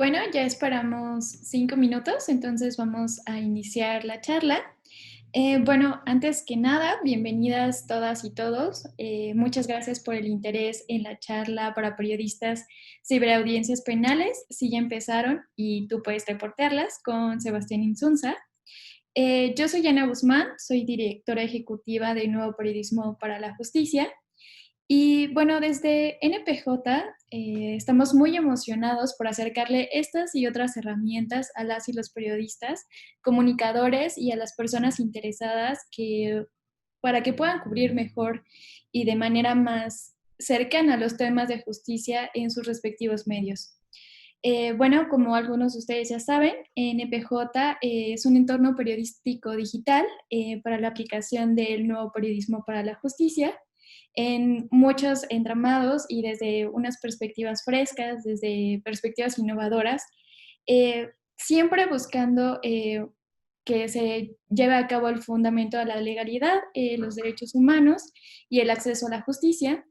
Bueno, ya esperamos 5 minutos, entonces vamos a iniciar la charla. Bueno, antes que nada, bienvenidas todas y todos. Muchas gracias por el interés en la charla para periodistas ciberaudiencias penales. Si ya empezaron y tú puedes reportarlas con Sebastián Insunza. Yo soy Ana Guzmán, soy directora ejecutiva de Nuevo Periodismo para la Justicia. Y bueno, desde NPJ estamos muy emocionados por acercarle estas y otras herramientas a las y los periodistas, comunicadores y a las personas interesadas para que puedan cubrir mejor y de manera más cercana los temas de justicia en sus respectivos medios. Bueno, como algunos de ustedes ya saben, NPJ es un entorno periodístico digital para la aplicación del nuevo periodismo para la justicia en muchos entramados y desde unas perspectivas frescas, desde perspectivas innovadoras, siempre buscando que se lleve a cabo el fundamento de la legalidad, los derechos humanos y el acceso a la justicia,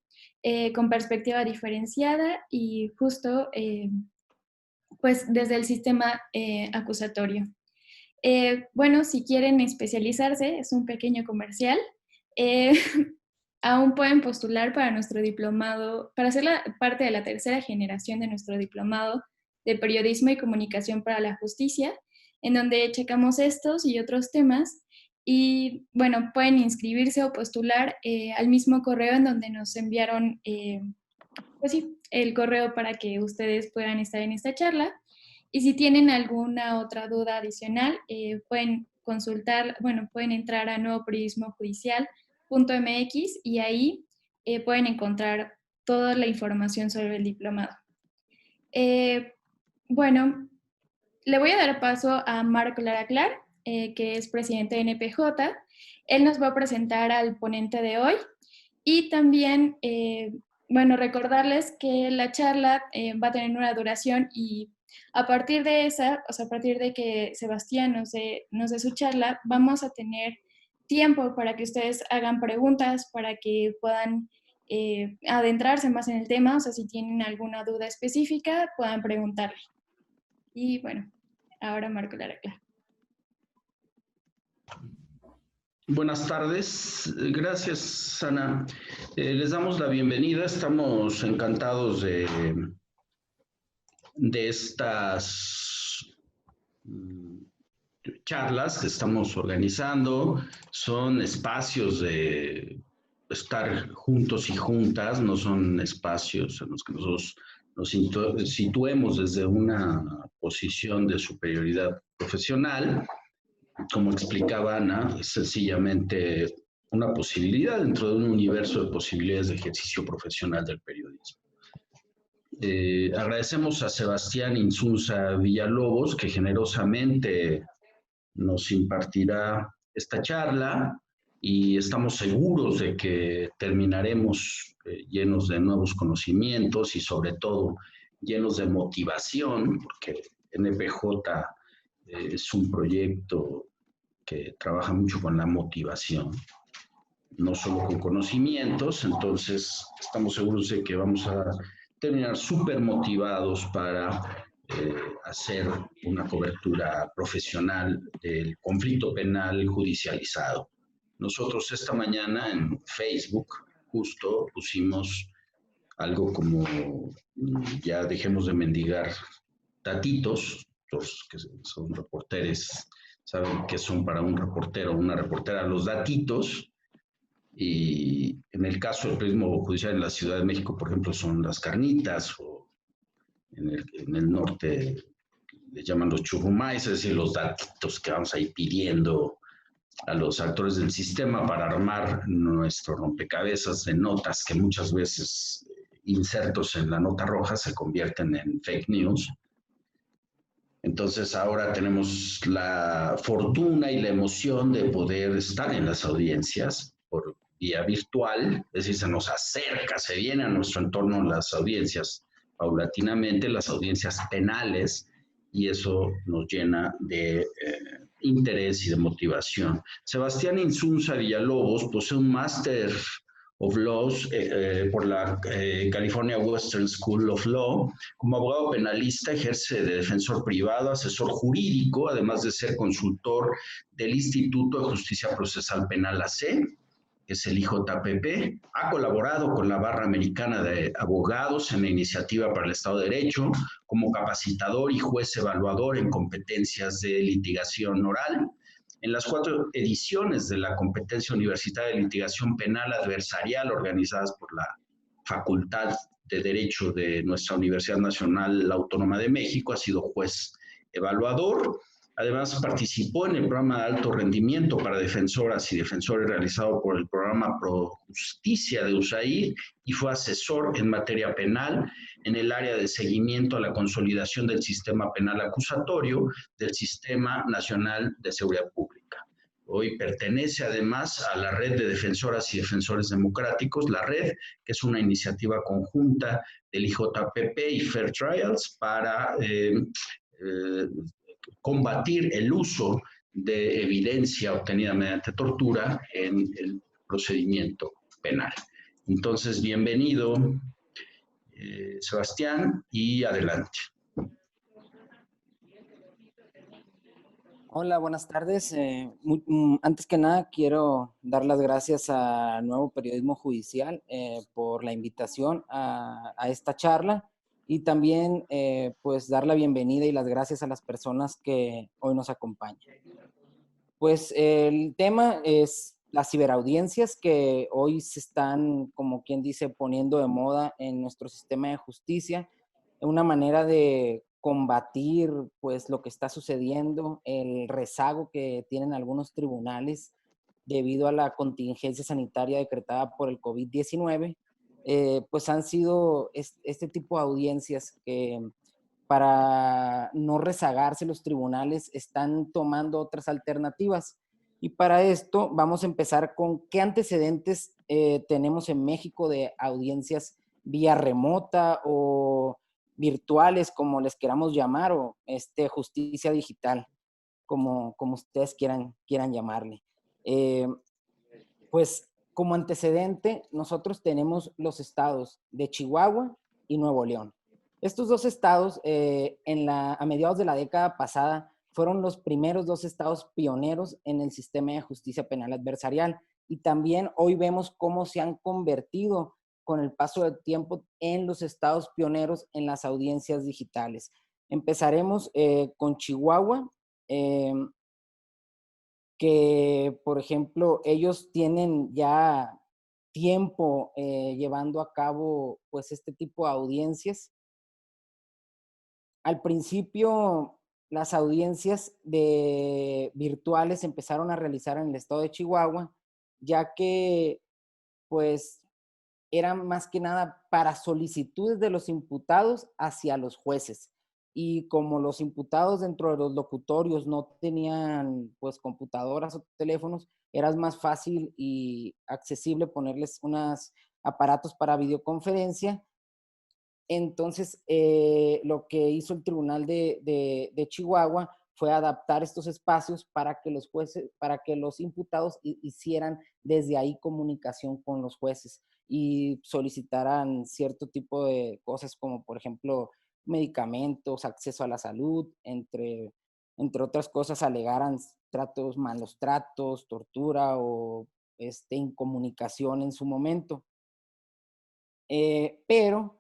con perspectiva diferenciada y justo pues desde el sistema acusatorio. Bueno, si quieren especializarse, es un pequeño comercial. Eh, Aún pueden postular para nuestro diplomado, para ser parte de la tercera generación de nuestro diplomado de Periodismo y Comunicación para la Justicia, en donde checamos estos y otros temas. Y bueno, pueden inscribirse o postular al mismo correo en donde nos enviaron, pues sí, el correo para que ustedes puedan estar en esta charla. Y si tienen alguna otra duda adicional, pueden consultar, bueno, pueden entrar a nuevoperiodismojudicial.mx y ahí pueden encontrar toda la información sobre el diplomado. Eh, bueno, le voy a dar paso a Marco Lara Clar, que es presidente de NPJ. Él nos va a presentar al ponente de hoy y también, bueno, recordarles que la charla va a tener una duración y a partir de esa, o sea, a partir de que Sebastián nos dé su charla, vamos a tener tiempo para que ustedes hagan preguntas, para que puedan adentrarse más en el tema, o sea, si tienen alguna duda específica, puedan preguntarle. Y bueno, ahora Marco Lara Clar. Buenas tardes, gracias Ana. Les damos la bienvenida, estamos encantados de estas charlas que estamos organizando. Son espacios de estar juntos y juntas, no son espacios en los que nosotros nos situemos desde una posición de superioridad profesional. Como explicaba Ana, es sencillamente una posibilidad dentro de un universo de posibilidades de ejercicio profesional del periodismo. Agradecemos a Sebastián Insunza Villalobos, que generosamente nos impartirá esta charla y estamos seguros de que terminaremos llenos de nuevos conocimientos y sobre todo llenos de motivación, porque NPJ es un proyecto que trabaja mucho con la motivación, no solo con conocimientos. Entonces estamos seguros de que vamos a terminar súper motivados para hacer una cobertura profesional del conflicto penal judicializado. Nosotros esta mañana en Facebook justo pusimos algo como ya dejemos de mendigar datitos, los que son reporteros saben que son para un reportero o una reportera los datitos, y en el caso del periodismo judicial en la Ciudad de México, por ejemplo, son las carnitas, o en el norte le llaman los churrumais, es decir, los datitos que vamos a ir pidiendo a los actores del sistema para armar nuestro rompecabezas de notas que muchas veces insertos en la nota roja se convierten en fake news. Entonces ahora tenemos la fortuna y la emoción de poder estar en las audiencias por vía virtual, es decir, se nos acerca, se viene a nuestro entorno las audiencias paulatinamente, las audiencias penales, y eso nos llena de interés y de motivación. Sebastián Insunza Villalobos posee un máster of Laws por la California Western School of Law. Como abogado penalista ejerce de defensor privado, asesor jurídico, además de ser consultor del Instituto de Justicia Procesal Penal AC, que es el IJPP. Ha colaborado con la Barra Americana de Abogados en la Iniciativa para el Estado de Derecho como capacitador y juez evaluador en competencias de litigación oral. En las 4 ediciones de la competencia universitaria de litigación penal adversarial organizadas por la Facultad de Derecho de nuestra Universidad Nacional Autónoma de México, ha sido juez evaluador. Además, participó en el programa de alto rendimiento para defensoras y defensores realizado por el programa Pro Justicia de USAID y fue asesor en materia penal en el área de seguimiento a la consolidación del sistema penal acusatorio del Sistema Nacional de Seguridad Pública. Hoy pertenece además a la Red de Defensoras y Defensores Democráticos, la Red, que es una iniciativa conjunta del IJPP y Fair Trials para combatir el uso de evidencia obtenida mediante tortura en el procedimiento penal. Entonces, bienvenido, Sebastián, y adelante. Hola, buenas tardes. Antes que nada, quiero dar las gracias a Nuevo Periodismo Judicial por la invitación a esta charla y también pues dar la bienvenida y las gracias a las personas que hoy nos acompañan. Pues el tema es las ciberaudiencias que hoy se están, como quien dice, poniendo de moda en nuestro sistema de justicia, una manera de combatir pues lo que está sucediendo, el rezago que tienen algunos tribunales debido a la contingencia sanitaria decretada por el COVID-19, pues han sido este tipo de audiencias que para no rezagarse los tribunales están tomando otras alternativas. Y para esto vamos a empezar con qué antecedentes tenemos en México de audiencias vía remota o virtuales, como les queramos llamar, o justicia digital, como ustedes quieran llamarle. Pues como antecedente, nosotros tenemos los estados de Chihuahua y Nuevo León. Estos dos estados, a mediados de la década pasada, fueron los primeros dos estados pioneros en el sistema de justicia penal adversarial. Y también hoy vemos cómo se han convertido con el paso del tiempo en los estados pioneros en las audiencias digitales. Empezaremos con Chihuahua, que, por ejemplo, ellos tienen ya tiempo llevando a cabo pues este tipo de audiencias. Al principio, las audiencias virtuales empezaron a realizar en el estado de Chihuahua, ya que pues eran más que nada para solicitudes de los imputados hacia los jueces. Y como los imputados dentro de los locutorios no tenían pues computadoras o teléfonos, era más fácil y accesible ponerles unos aparatos para videoconferencia. Entonces, lo que hizo el Tribunal de Chihuahua fue adaptar estos espacios para que los jueces, para que los imputados hicieran desde ahí comunicación con los jueces y solicitaran cierto tipo de cosas como, por ejemplo, medicamentos, acceso a la salud, entre otras cosas, alegaran malos tratos, tortura o incomunicación en su momento. Pero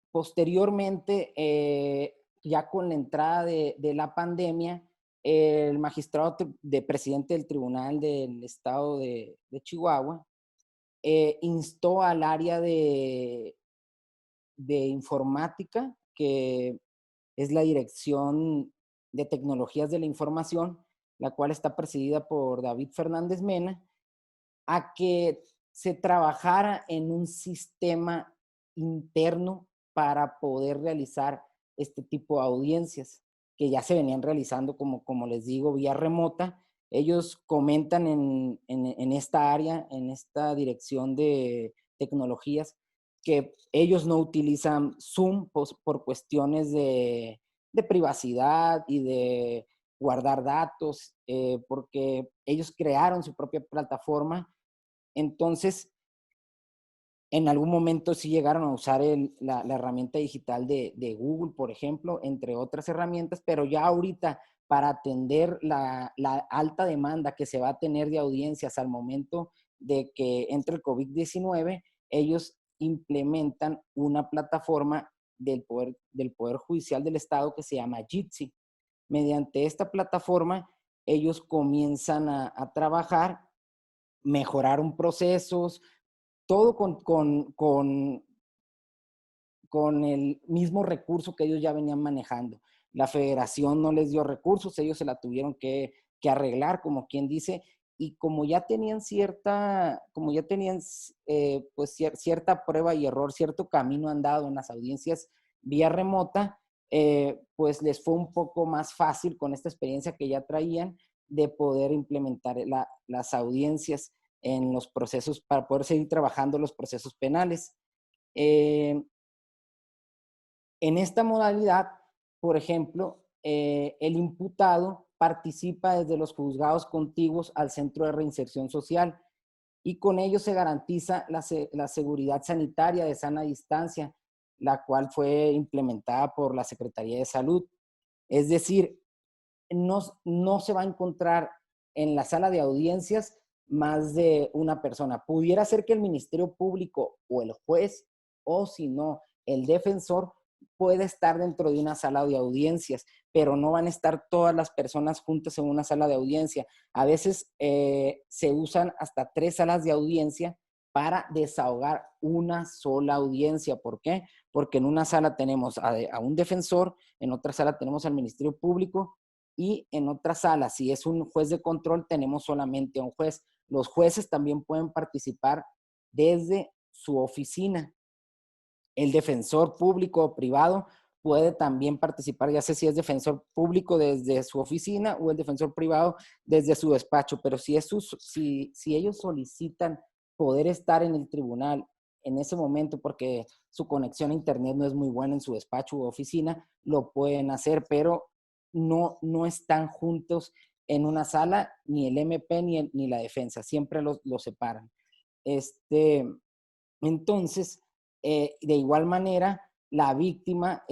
posteriormente, ya con la entrada de la pandemia, el magistrado presidente del Tribunal del Estado de Chihuahua instó al área de informática, que es la Dirección de Tecnologías de la Información, la cual está presidida por David Fernández Mena, a que se trabajara en un sistema interno para poder realizar este tipo de audiencias que ya se venían realizando, como les digo, vía remota. Ellos comentan en esta área, en esta dirección de tecnologías, que ellos no utilizan Zoom por cuestiones de privacidad y de guardar datos, porque ellos crearon su propia plataforma. Entonces, En algún momento sí llegaron a usar la herramienta digital de Google, por ejemplo, entre otras herramientas, pero ya ahorita para atender la alta demanda que se va a tener de audiencias al momento de que entre el COVID-19, ellos implementan una plataforma del Poder Judicial del Estado que se llama Jitsi. Mediante esta plataforma, ellos comienzan a trabajar, mejoraron procesos, todo con el mismo recurso que ellos ya venían manejando. La federación no les dio recursos, ellos se la tuvieron que arreglar, como quien dice, y como ya tenían pues cierta prueba y error, cierto camino andado en las audiencias vía remota, pues les fue un poco más fácil con esta experiencia que ya traían de poder implementar las audiencias en los procesos para poder seguir trabajando los procesos penales. En esta modalidad, por ejemplo, el imputado participa desde los juzgados contiguos al Centro de Reinserción Social y con ello se garantiza la seguridad sanitaria de sana distancia, la cual fue implementada por la Secretaría de Salud. Es decir, no se va a encontrar en la sala de audiencias más de una persona. Pudiera ser que el Ministerio Público o el juez, o si no, el defensor, puede estar dentro de una sala de audiencias, pero no van a estar todas las personas juntas en una sala de audiencia. A veces se usan hasta 3 salas de audiencia para desahogar una sola audiencia. ¿Por qué? Porque en una sala tenemos a un defensor, en otra sala tenemos al Ministerio Público y en otra sala, si es un juez de control, tenemos solamente a un juez. Los jueces también pueden participar desde su oficina. El defensor público o privado puede también participar, ya sé si es defensor público desde su oficina o el defensor privado desde su despacho, pero si ellos solicitan poder estar en el tribunal en ese momento porque su conexión a internet no es muy buena en su despacho u oficina, lo pueden hacer, pero no están juntos en una sala, ni el MP ni la defensa, siempre los separan. Entonces, de igual manera, la víctima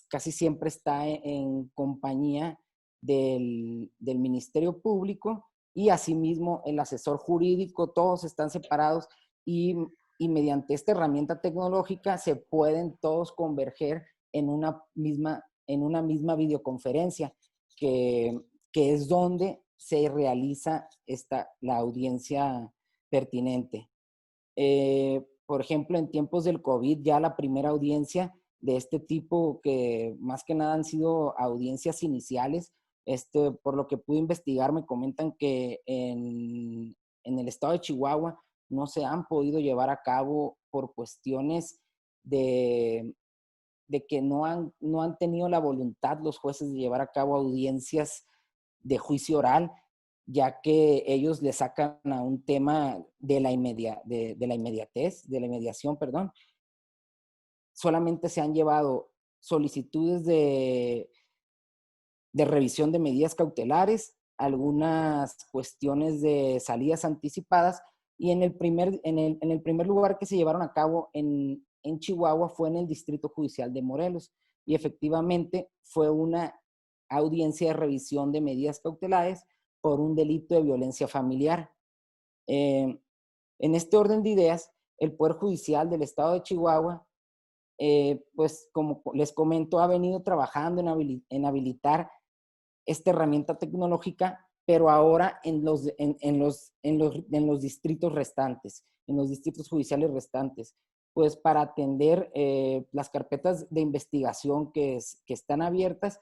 casi siempre está en compañía del Ministerio Público y asimismo el asesor jurídico, todos están separados y, y mediante esta herramienta tecnológica se pueden todos converger en una misma videoconferencia que, que es donde se realiza la audiencia pertinente. Por ejemplo, en tiempos del COVID, ya la primera audiencia de este tipo, que más que nada han sido audiencias iniciales, por lo que pude investigar, me comentan que en el estado de Chihuahua no se han podido llevar a cabo por cuestiones de, de que no han tenido la voluntad los jueces de llevar a cabo audiencias de juicio oral, ya que ellos le sacan a un tema de la inmediatez, de la inmediación, perdón. Solamente se han llevado solicitudes de revisión de medidas cautelares, algunas cuestiones de salidas anticipadas, y en el primer lugar que se llevaron a cabo en Chihuahua fue en el Distrito Judicial de Morelos, y efectivamente fue una audiencia de revisión de medidas cautelares por un delito de violencia familiar. En este orden de ideas, el Poder Judicial del Estado de Chihuahua, pues como les comento, ha venido trabajando en habilitar esta herramienta tecnológica, pero ahora en los distritos restantes, en los distritos judiciales restantes, pues para atender las carpetas de investigación que están abiertas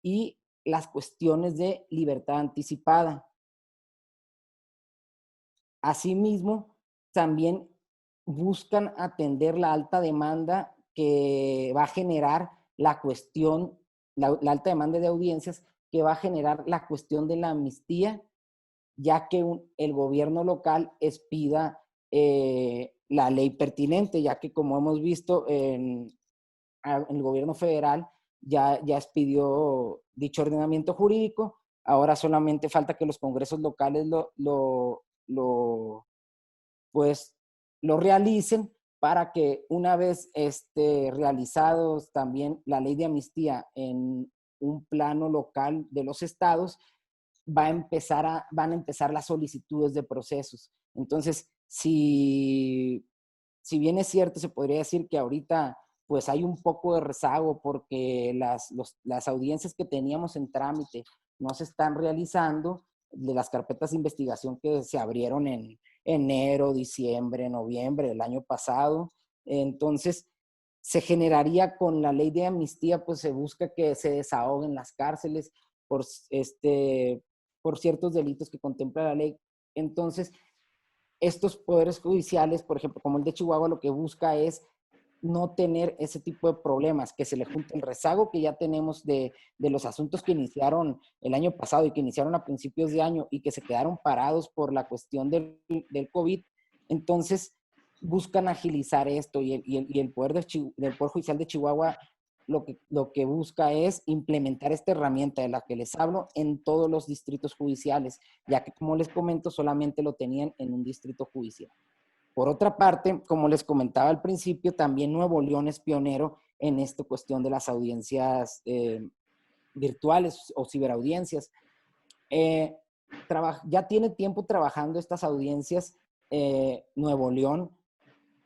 y las cuestiones de libertad anticipada. Asimismo, también buscan atender la alta demanda que va a generar la alta demanda de audiencias que va a generar la cuestión de la amnistía, ya que el gobierno local expida la ley pertinente, ya que como hemos visto en el gobierno federal ya expidió dicho ordenamiento jurídico, ahora solamente falta que los congresos locales pues lo realicen para que una vez realizados también la ley de amnistía en un plano local de los estados, van a empezar las solicitudes de procesos. Entonces, si bien es cierto, se podría decir que ahorita pues hay un poco de rezago porque las audiencias que teníamos en trámite no se están realizando, de las carpetas de investigación que se abrieron en enero, diciembre, noviembre del año pasado. Entonces, se generaría con la ley de amnistía, pues se busca que se desahoguen las cárceles por ciertos delitos que contempla la ley. Entonces, estos poderes judiciales, por ejemplo, como el de Chihuahua, lo que busca es no tener ese tipo de problemas, que se le junte el rezago que ya tenemos de los asuntos que iniciaron el año pasado y que iniciaron a principios de año y que se quedaron parados por la cuestión del COVID. Entonces, buscan agilizar esto y el Poder Judicial de Chihuahua lo que busca es implementar esta herramienta de la que les hablo en todos los distritos judiciales, ya que, como les comento, solamente lo tenían en un distrito judicial. Por otra parte, como les comentaba al principio, también Nuevo León es pionero en esta cuestión de las audiencias virtuales o ciberaudiencias. Ya tiene tiempo trabajando estas audiencias Nuevo León.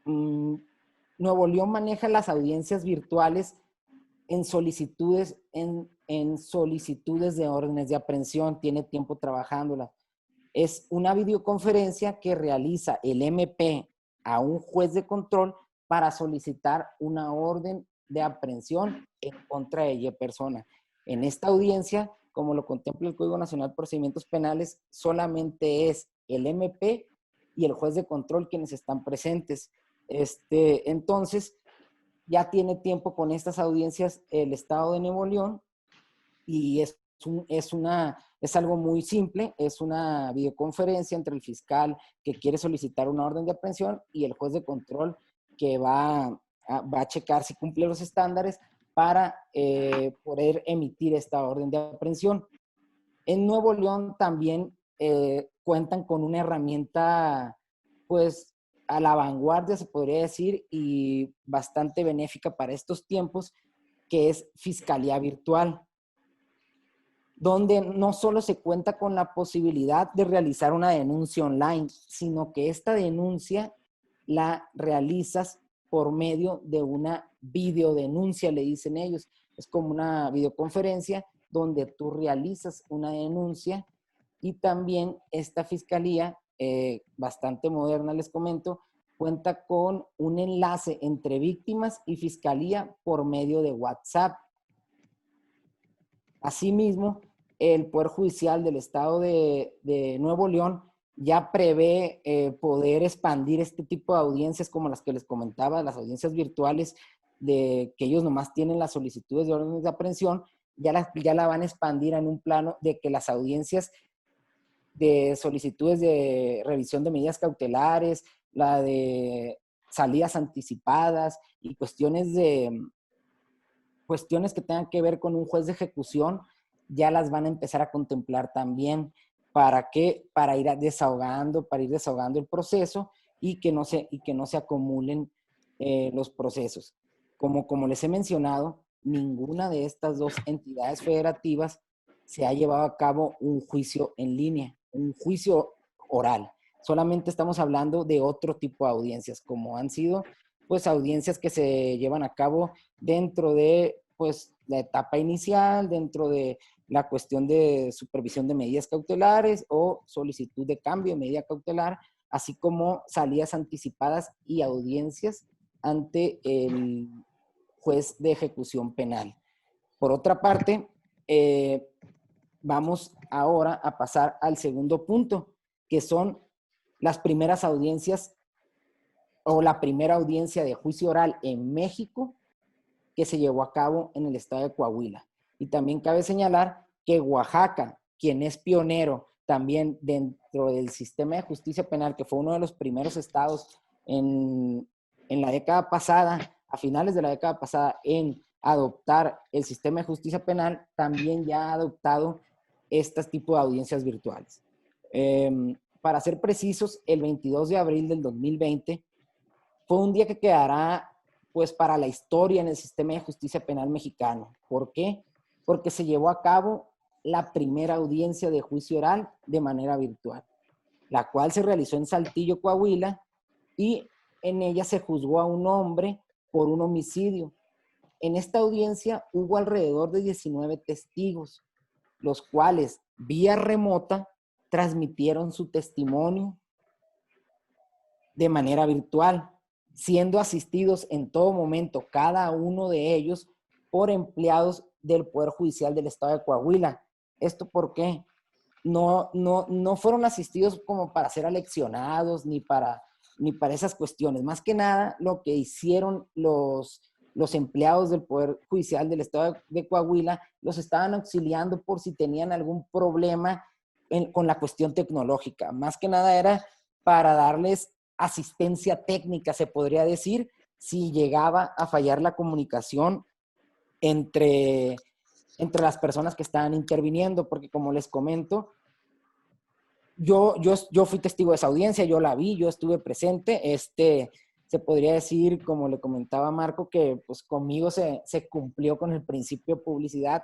Nuevo León maneja las audiencias virtuales en solicitudes de órdenes de aprehensión, tiene tiempo trabajándola. Es una videoconferencia que realiza el MP a un juez de control para solicitar una orden de aprehensión en contra de ella persona. En esta audiencia, como lo contempla el Código Nacional de Procedimientos Penales, solamente es el MP y el juez de control quienes están presentes. Entonces, ya tiene tiempo con estas audiencias el Estado de Nuevo León y es algo muy simple, es una videoconferencia entre el fiscal que quiere solicitar una orden de aprehensión y el juez de control que va a checar si cumple los estándares para poder emitir esta orden de aprehensión. En Nuevo León también cuentan con una herramienta, pues, a la vanguardia, se podría decir, y bastante benéfica para estos tiempos, que es Fiscalía Virtual, donde no solo se cuenta con la posibilidad de realizar una denuncia online, sino que esta denuncia la realizas por medio de una videodenuncia, le dicen ellos. Es como una videoconferencia donde tú realizas una denuncia y también esta fiscalía, bastante moderna, les comento, cuenta con un enlace entre víctimas y fiscalía por medio de WhatsApp. Asimismo, el Poder Judicial del Estado de Nuevo León ya prevé poder expandir este tipo de audiencias como las que les comentaba, las audiencias virtuales, que ellos nomás tienen las solicitudes de órdenes de aprehensión, ya la van a expandir en un plano de que las audiencias de solicitudes de revisión de medidas cautelares, la de salidas anticipadas y cuestiones que tengan que ver con un juez de ejecución, ya las van a empezar a contemplar también. ¿Para qué? Para ir desahogando el proceso y que no se acumulen los procesos. Como les he mencionado, ninguna de estas dos entidades federativas se ha llevado a cabo un juicio en línea, un juicio oral. Solamente estamos hablando de otro tipo de audiencias, como han sido pues audiencias que se llevan a cabo dentro de pues la etapa inicial, dentro de la cuestión de supervisión de medidas cautelares o solicitud de cambio de medida cautelar, así como salidas anticipadas y audiencias ante el juez de ejecución penal. Por otra parte, vamos ahora a pasar al segundo punto, que son las primeras audiencias o la primera audiencia de juicio oral en México que se llevó a cabo en el estado de Coahuila. Y también cabe señalar que Oaxaca, quien es pionero también dentro del sistema de justicia penal, que fue uno de los primeros estados en la década pasada, a finales de la década pasada, en adoptar el sistema de justicia penal, también ya ha adoptado este tipo de audiencias virtuales. Para ser precisos, el 22 de abril del 2020, fue un día que quedará pues para la historia en el sistema de justicia penal mexicano. ¿Por qué? Porque se llevó a cabo la primera audiencia de juicio oral de manera virtual, la cual se realizó en Saltillo, Coahuila, y en ella se juzgó a un hombre por un homicidio. En esta audiencia hubo alrededor de 19 testigos, los cuales vía remota transmitieron su testimonio de manera virtual, siendo asistidos en todo momento cada uno de ellos por empleados del Poder Judicial del Estado de Coahuila. ¿Esto por qué? No fueron asistidos como para ser aleccionados ni para esas cuestiones. Más que nada, lo que hicieron los empleados del Poder Judicial del Estado de Coahuila, los estaban auxiliando por si tenían algún problema con la cuestión tecnológica. Más que nada era para darles asistencia técnica, se podría decir, si llegaba a fallar la comunicación entre las personas que estaban interviniendo, porque como les comento, yo fui testigo de esa audiencia, yo la vi, yo estuve presente, se podría decir, como le comentaba a Marco, que pues conmigo se cumplió con el principio de publicidad,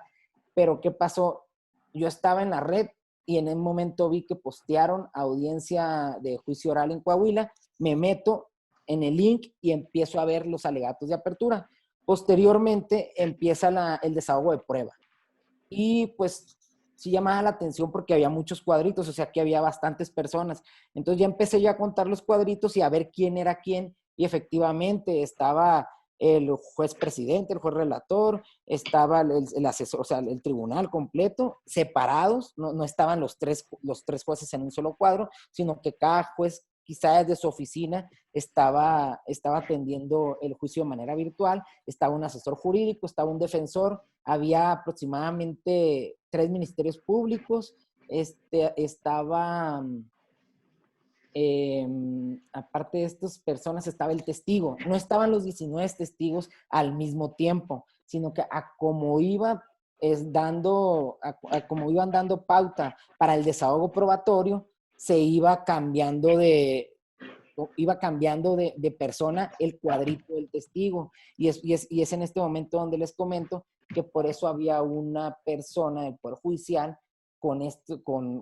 pero ¿qué pasó? Yo estaba en la red y en un momento vi que postearon audiencia de juicio oral en Coahuila, me meto en el link y empiezo a ver los alegatos de apertura. Posteriormente empieza el desahogo de prueba. Y pues sí llamaba la atención porque había muchos cuadritos, o sea que había bastantes personas. Entonces ya empecé yo a contar los cuadritos y a ver quién era quién. Y efectivamente estaba el juez presidente, el juez relator, estaba el asesor, o sea, el tribunal completo, separados, no estaban los tres jueces en un solo cuadro, sino que cada juez quizá desde su oficina estaba atendiendo el juicio de manera virtual, estaba un asesor jurídico, estaba un defensor, había aproximadamente 3 ministerios públicos, estaba, aparte de estas personas, estaba el testigo. No estaban los 19 testigos al mismo tiempo, sino que como iban dando pauta para el desahogo probatorio, se iba cambiando de persona el cuadrito del testigo. Y es en este momento donde les comento que por eso había una persona del Poder Judicial con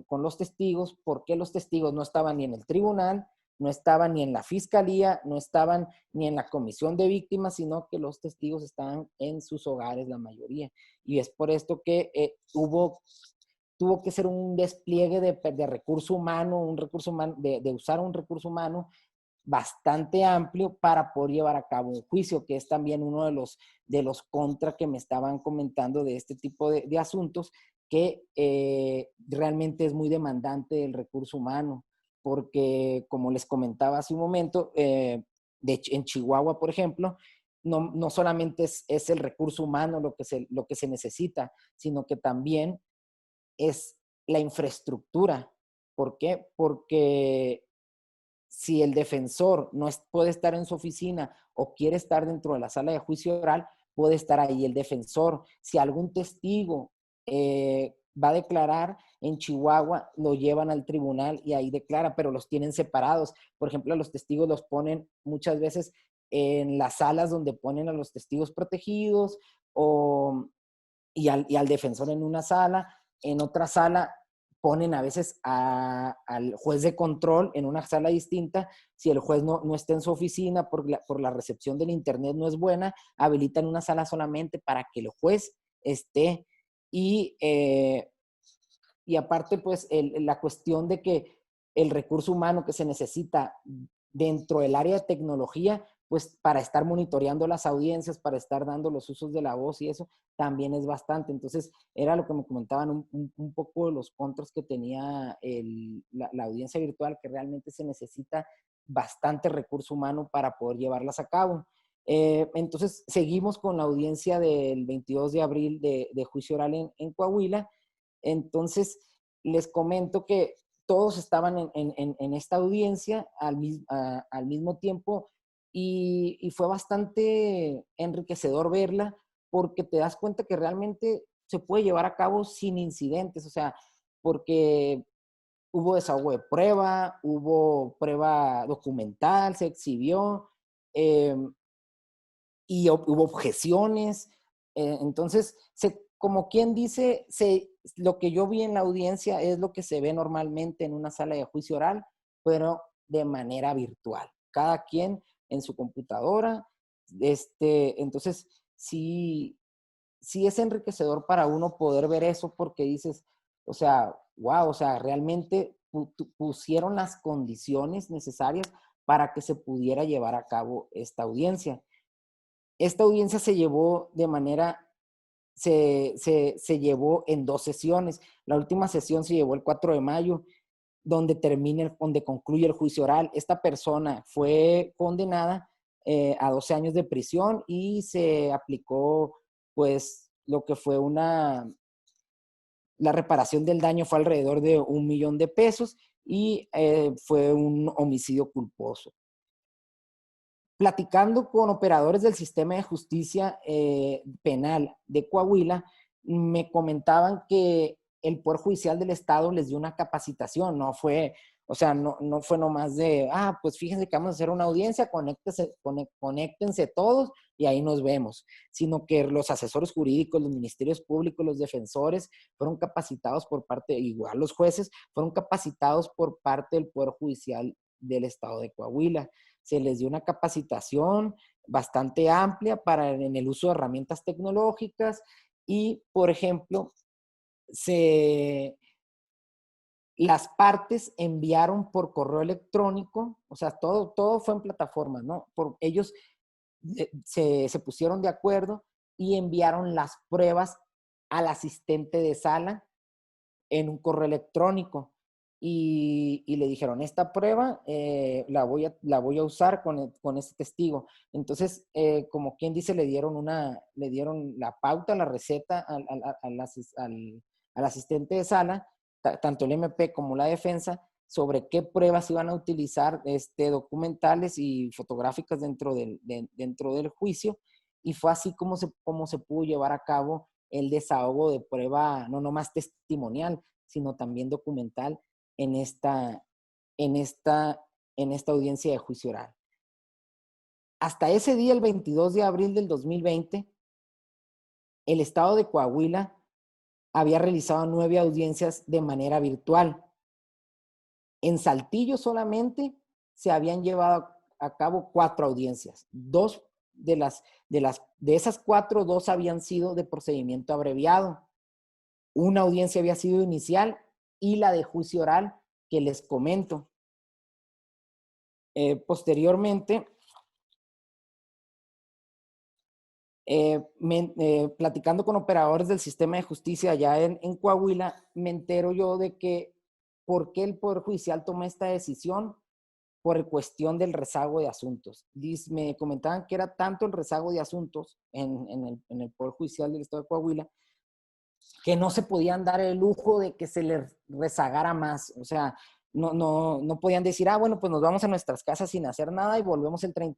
los testigos, porque los testigos no estaban ni en el tribunal, no estaban ni en la fiscalía, no estaban ni en la comisión de víctimas, sino que los testigos estaban en sus hogares, la mayoría. Y es por esto que tuvo que ser un despliegue de recurso humano, de usar un recurso humano bastante amplio para poder llevar a cabo un juicio, que es también uno de los contra que me estaban comentando de este tipo de asuntos, que realmente es muy demandante del recurso humano, porque como les comentaba hace un momento, en Chihuahua, por ejemplo, no solamente es el recurso humano lo que se necesita, sino que también es la infraestructura. ¿Por qué? Porque si el defensor puede estar en su oficina o quiere estar dentro de la sala de juicio oral, puede estar ahí el defensor. Si algún testigo va a declarar en Chihuahua, lo llevan al tribunal y ahí declara, pero los tienen separados. Por ejemplo, a los testigos los ponen muchas veces en las salas donde ponen a los testigos protegidos y al defensor en una sala. En otra sala ponen a veces al juez de control en una sala distinta. Si el juez no está en su oficina por la recepción del internet no es buena, habilitan una sala solamente para que el juez esté. Y aparte, pues, la cuestión de que el recurso humano que se necesita dentro del área de tecnología, pues para estar monitoreando las audiencias, para estar dando los usos de la voz y eso, también es bastante. Entonces, era lo que me comentaban un poco de los contras que tenía la audiencia virtual, que realmente se necesita bastante recurso humano para poder llevarlas a cabo. Entonces, seguimos con la audiencia del 22 de abril de juicio oral en Coahuila. Entonces, les comento que todos estaban en esta audiencia al mismo tiempo y fue bastante enriquecedor verla porque te das cuenta que realmente se puede llevar a cabo sin incidentes, o sea, porque hubo desahogo de prueba, hubo prueba documental, se exhibió, y hubo objeciones. Entonces, como quien dice, lo que yo vi en la audiencia es lo que se ve normalmente en una sala de juicio oral, pero de manera virtual. Cada quien en su computadora. Entonces, sí, sí es enriquecedor para uno poder ver eso porque dices, o sea, wow, o sea, realmente pusieron las condiciones necesarias para que se pudiera llevar a cabo esta audiencia. Esta audiencia se llevó de manera, se llevó en 2 sesiones. La última sesión se llevó el 4 de mayo, donde concluye el juicio oral. Esta persona fue condenada a 12 años de prisión y se aplicó, pues, lo que fue la reparación del daño fue alrededor de $1,000,000 y fue un homicidio culposo. Platicando con operadores del sistema de justicia penal de Coahuila, me comentaban que el Poder Judicial del Estado les dio una capacitación, no fue, o sea, no fue nomás de, pues fíjense que vamos a hacer una audiencia, conéctense todos y ahí nos vemos, sino que los asesores jurídicos, los ministerios públicos, los defensores fueron capacitados por parte, igual los jueces, fueron capacitados por parte del Poder Judicial del Estado de Coahuila. Se les dio una capacitación bastante amplia en el uso de herramientas tecnológicas y, por ejemplo, las partes enviaron por correo electrónico, o sea, todo fue en plataformas, ¿no? Ellos se pusieron de acuerdo y enviaron las pruebas al asistente de sala en un correo electrónico. Y le dijeron, esta prueba la voy a usar con este testigo. Entonces, como quien dice, le dieron la pauta, la receta al asistente de sala, tanto el MP como la defensa, sobre qué pruebas iban a utilizar documentales y fotográficas dentro del juicio. Y fue así como se pudo llevar a cabo el desahogo de prueba, no nomás testimonial, sino también documental en esta audiencia de juicio oral. Hasta ese día, el 22 de abril del 2020, el Estado de Coahuila había realizado 9 audiencias de manera virtual. En Saltillo solamente se habían llevado a cabo 4 audiencias. De esas 4, 2 habían sido de procedimiento abreviado. Una audiencia había sido inicial y la de juicio oral que les comento. Posteriormente, platicando con operadores del sistema de justicia allá en Coahuila, me entero yo de que por qué el Poder Judicial toma esta decisión por cuestión del rezago de asuntos. Me comentaban que era tanto el rezago de asuntos en el Poder Judicial del Estado de Coahuila que no se podían dar el lujo de que se les rezagara más. O sea, no podían decir, bueno, pues nos vamos a nuestras casas sin hacer nada y volvemos el 1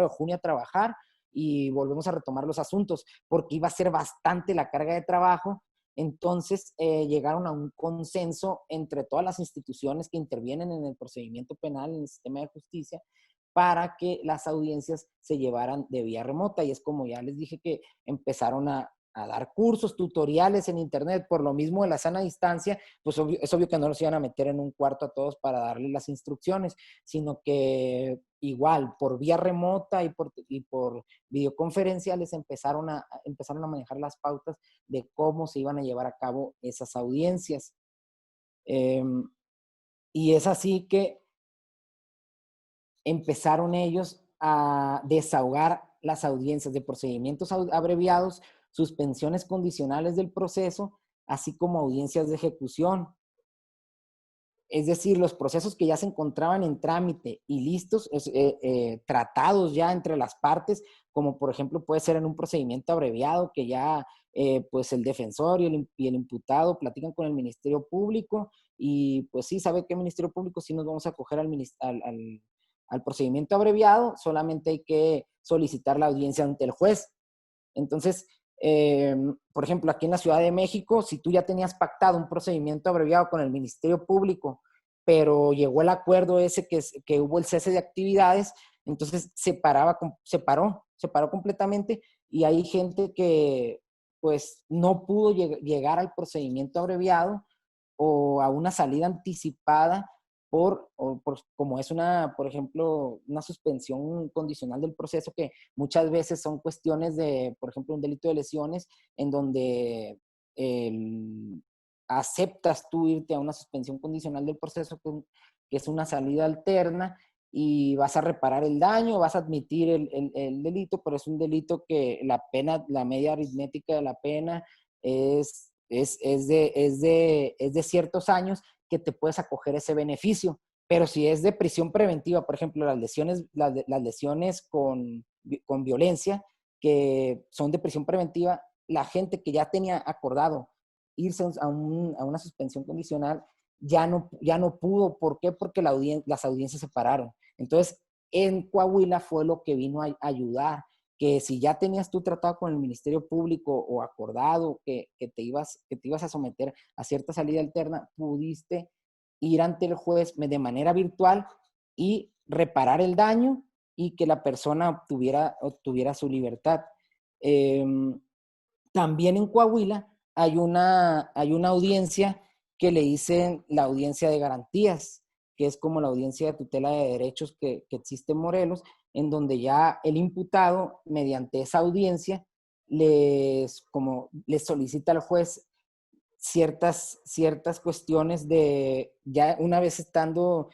de junio a trabajar y volvemos a retomar los asuntos, porque iba a ser bastante la carga de trabajo. Entonces, llegaron a un consenso entre todas las instituciones que intervienen en el procedimiento penal, en el sistema de justicia, para que las audiencias se llevaran de vía remota. Y es como ya les dije que empezaron a dar cursos, tutoriales en internet, por lo mismo de la sana distancia, pues es obvio que no los iban a meter en un cuarto a todos para darles las instrucciones, sino que igual por vía remota y por videoconferencia les empezaron a manejar las pautas de cómo se iban a llevar a cabo esas audiencias. Y es así que empezaron ellos a desahogar las audiencias de procedimientos abreviados, suspensiones condicionales del proceso, así como audiencias de ejecución. Es decir, los procesos que ya se encontraban en trámite y listos, tratados ya entre las partes, como por ejemplo puede ser en un procedimiento abreviado, que ya pues el defensor y el imputado platican con el Ministerio Público y pues sí, sabe que el Ministerio Público sí nos vamos a acoger al procedimiento abreviado, solamente hay que solicitar la audiencia ante el juez. Entonces, por ejemplo, aquí en la Ciudad de México, si tú ya tenías pactado un procedimiento abreviado con el Ministerio Público, pero llegó el acuerdo ese que hubo el cese de actividades, Entonces separó completamente, y hay gente que pues no pudo llegar al procedimiento abreviado o a una salida anticipada como es por ejemplo, una suspensión condicional del proceso, que muchas veces son cuestiones de, por ejemplo, un delito de lesiones, en donde aceptas tú irte a una suspensión condicional del proceso, que es una salida alterna, y vas a reparar el daño, vas a admitir el delito, pero es un delito que la pena, la media aritmética de la pena es de ciertos años, que te puedes acoger ese beneficio. Pero si es de prisión preventiva, por ejemplo, las lesiones con violencia, que son de prisión preventiva, la gente que ya tenía acordado irse a una suspensión condicional ya no pudo. ¿Por qué? Porque las audiencias se pararon. Entonces, en Coahuila fue lo que vino a ayudar, que si ya tenías tú tratado con el Ministerio Público o acordado que te ibas a someter a cierta salida alterna, pudiste ir ante el juez de manera virtual y reparar el daño, y que la persona obtuviera su libertad. También en Coahuila hay una audiencia que le dicen la audiencia de garantías, que es como la audiencia de tutela de derechos que existe en Morelos, en donde ya el imputado, mediante esa audiencia, les solicita al juez ciertas cuestiones de, ya una vez estando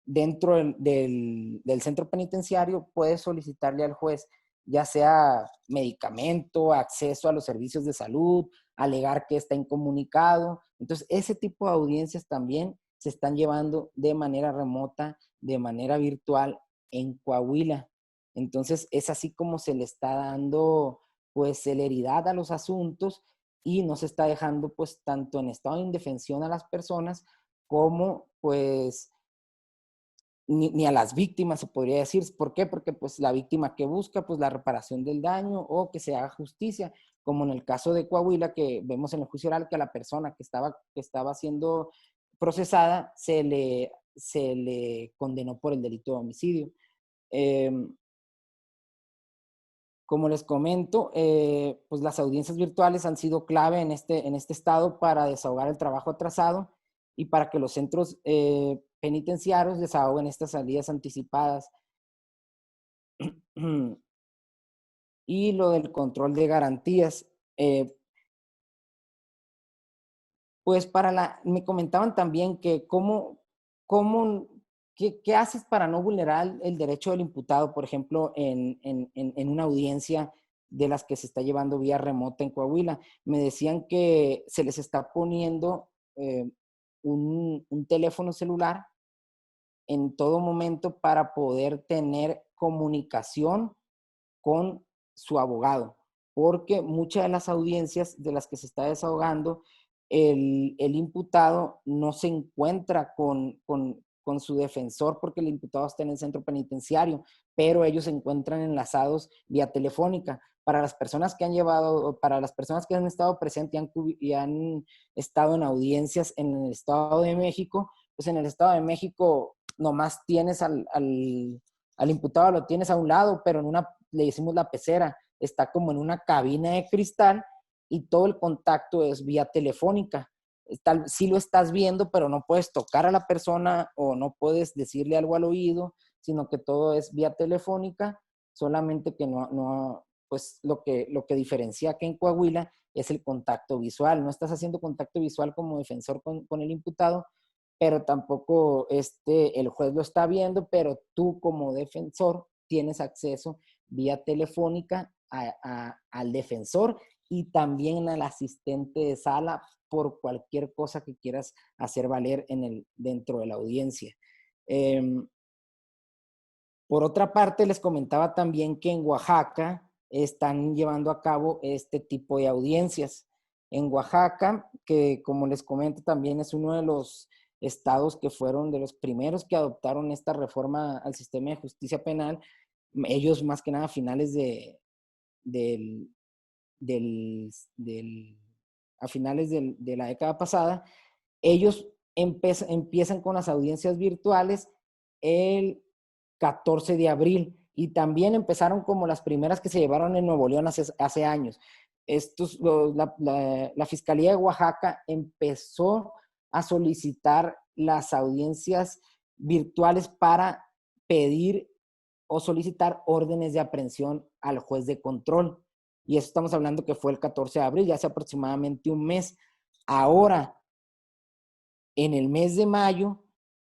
dentro del centro penitenciario, puede solicitarle al juez ya sea medicamento, acceso a los servicios de salud, alegar que está incomunicado. Entonces, ese tipo de audiencias también se están llevando de manera remota, de manera virtual en Coahuila. Entonces, es así como se le está dando pues celeridad a los asuntos, y no se está dejando pues tanto en estado de indefensión a las personas, como pues ni a las víctimas, se podría decir. ¿Por qué? Porque pues la víctima que busca pues la reparación del daño, o que se haga justicia, como en el caso de Coahuila, que vemos en el juicio oral que a la persona que estaba siendo procesada se le condenó por el delito de homicidio. Como les comento, pues las audiencias virtuales han sido clave en este estado para desahogar el trabajo atrasado, y para que los centros penitenciarios desahoguen estas salidas anticipadas. Y lo del control de garantías. Pues me comentaban también que ¿qué haces para no vulnerar el derecho del imputado, por ejemplo, en una audiencia de las que se está llevando vía remota en Coahuila? Me decían que se les está poniendo un teléfono celular en todo momento para poder tener comunicación con su abogado, porque muchas de las audiencias de las que se está desahogando, el imputado no se encuentra con su defensor, porque el imputado está en el centro penitenciario, pero ellos se encuentran enlazados vía telefónica. Para las personas que han estado presentes y han estado en audiencias en el Estado de México, pues en el Estado de México nomás tienes al imputado, lo tienes a un lado, pero le decimos la pecera, está como en una cabina de cristal, y todo el contacto es vía telefónica. Sí lo estás viendo, pero no puedes tocar a la persona o no puedes decirle algo al oído, sino que todo es vía telefónica. Solamente que pues lo que diferencia que en Coahuila es el contacto visual. No estás haciendo contacto visual como defensor con el imputado, pero tampoco el juez lo está viendo, pero tú como defensor tienes acceso vía telefónica al defensor, y también al asistente de sala, por cualquier cosa que quieras hacer valer dentro de la audiencia. Por otra parte, les comentaba también que en Oaxaca están llevando a cabo este tipo de audiencias. En Oaxaca, que como les comento también es uno de los estados que fueron de los primeros que adoptaron esta reforma al sistema de justicia penal, ellos más que nada a finales de la década pasada, ellos empiezan con las audiencias virtuales el 14 de abril. Y también empezaron como las primeras que se llevaron en Nuevo León hace años. La Fiscalía de Oaxaca empezó a solicitar las audiencias virtuales para pedir o solicitar órdenes de aprehensión al juez de control. Y eso estamos hablando que fue el 14 de abril, ya hace aproximadamente un mes. Ahora, en el mes de mayo,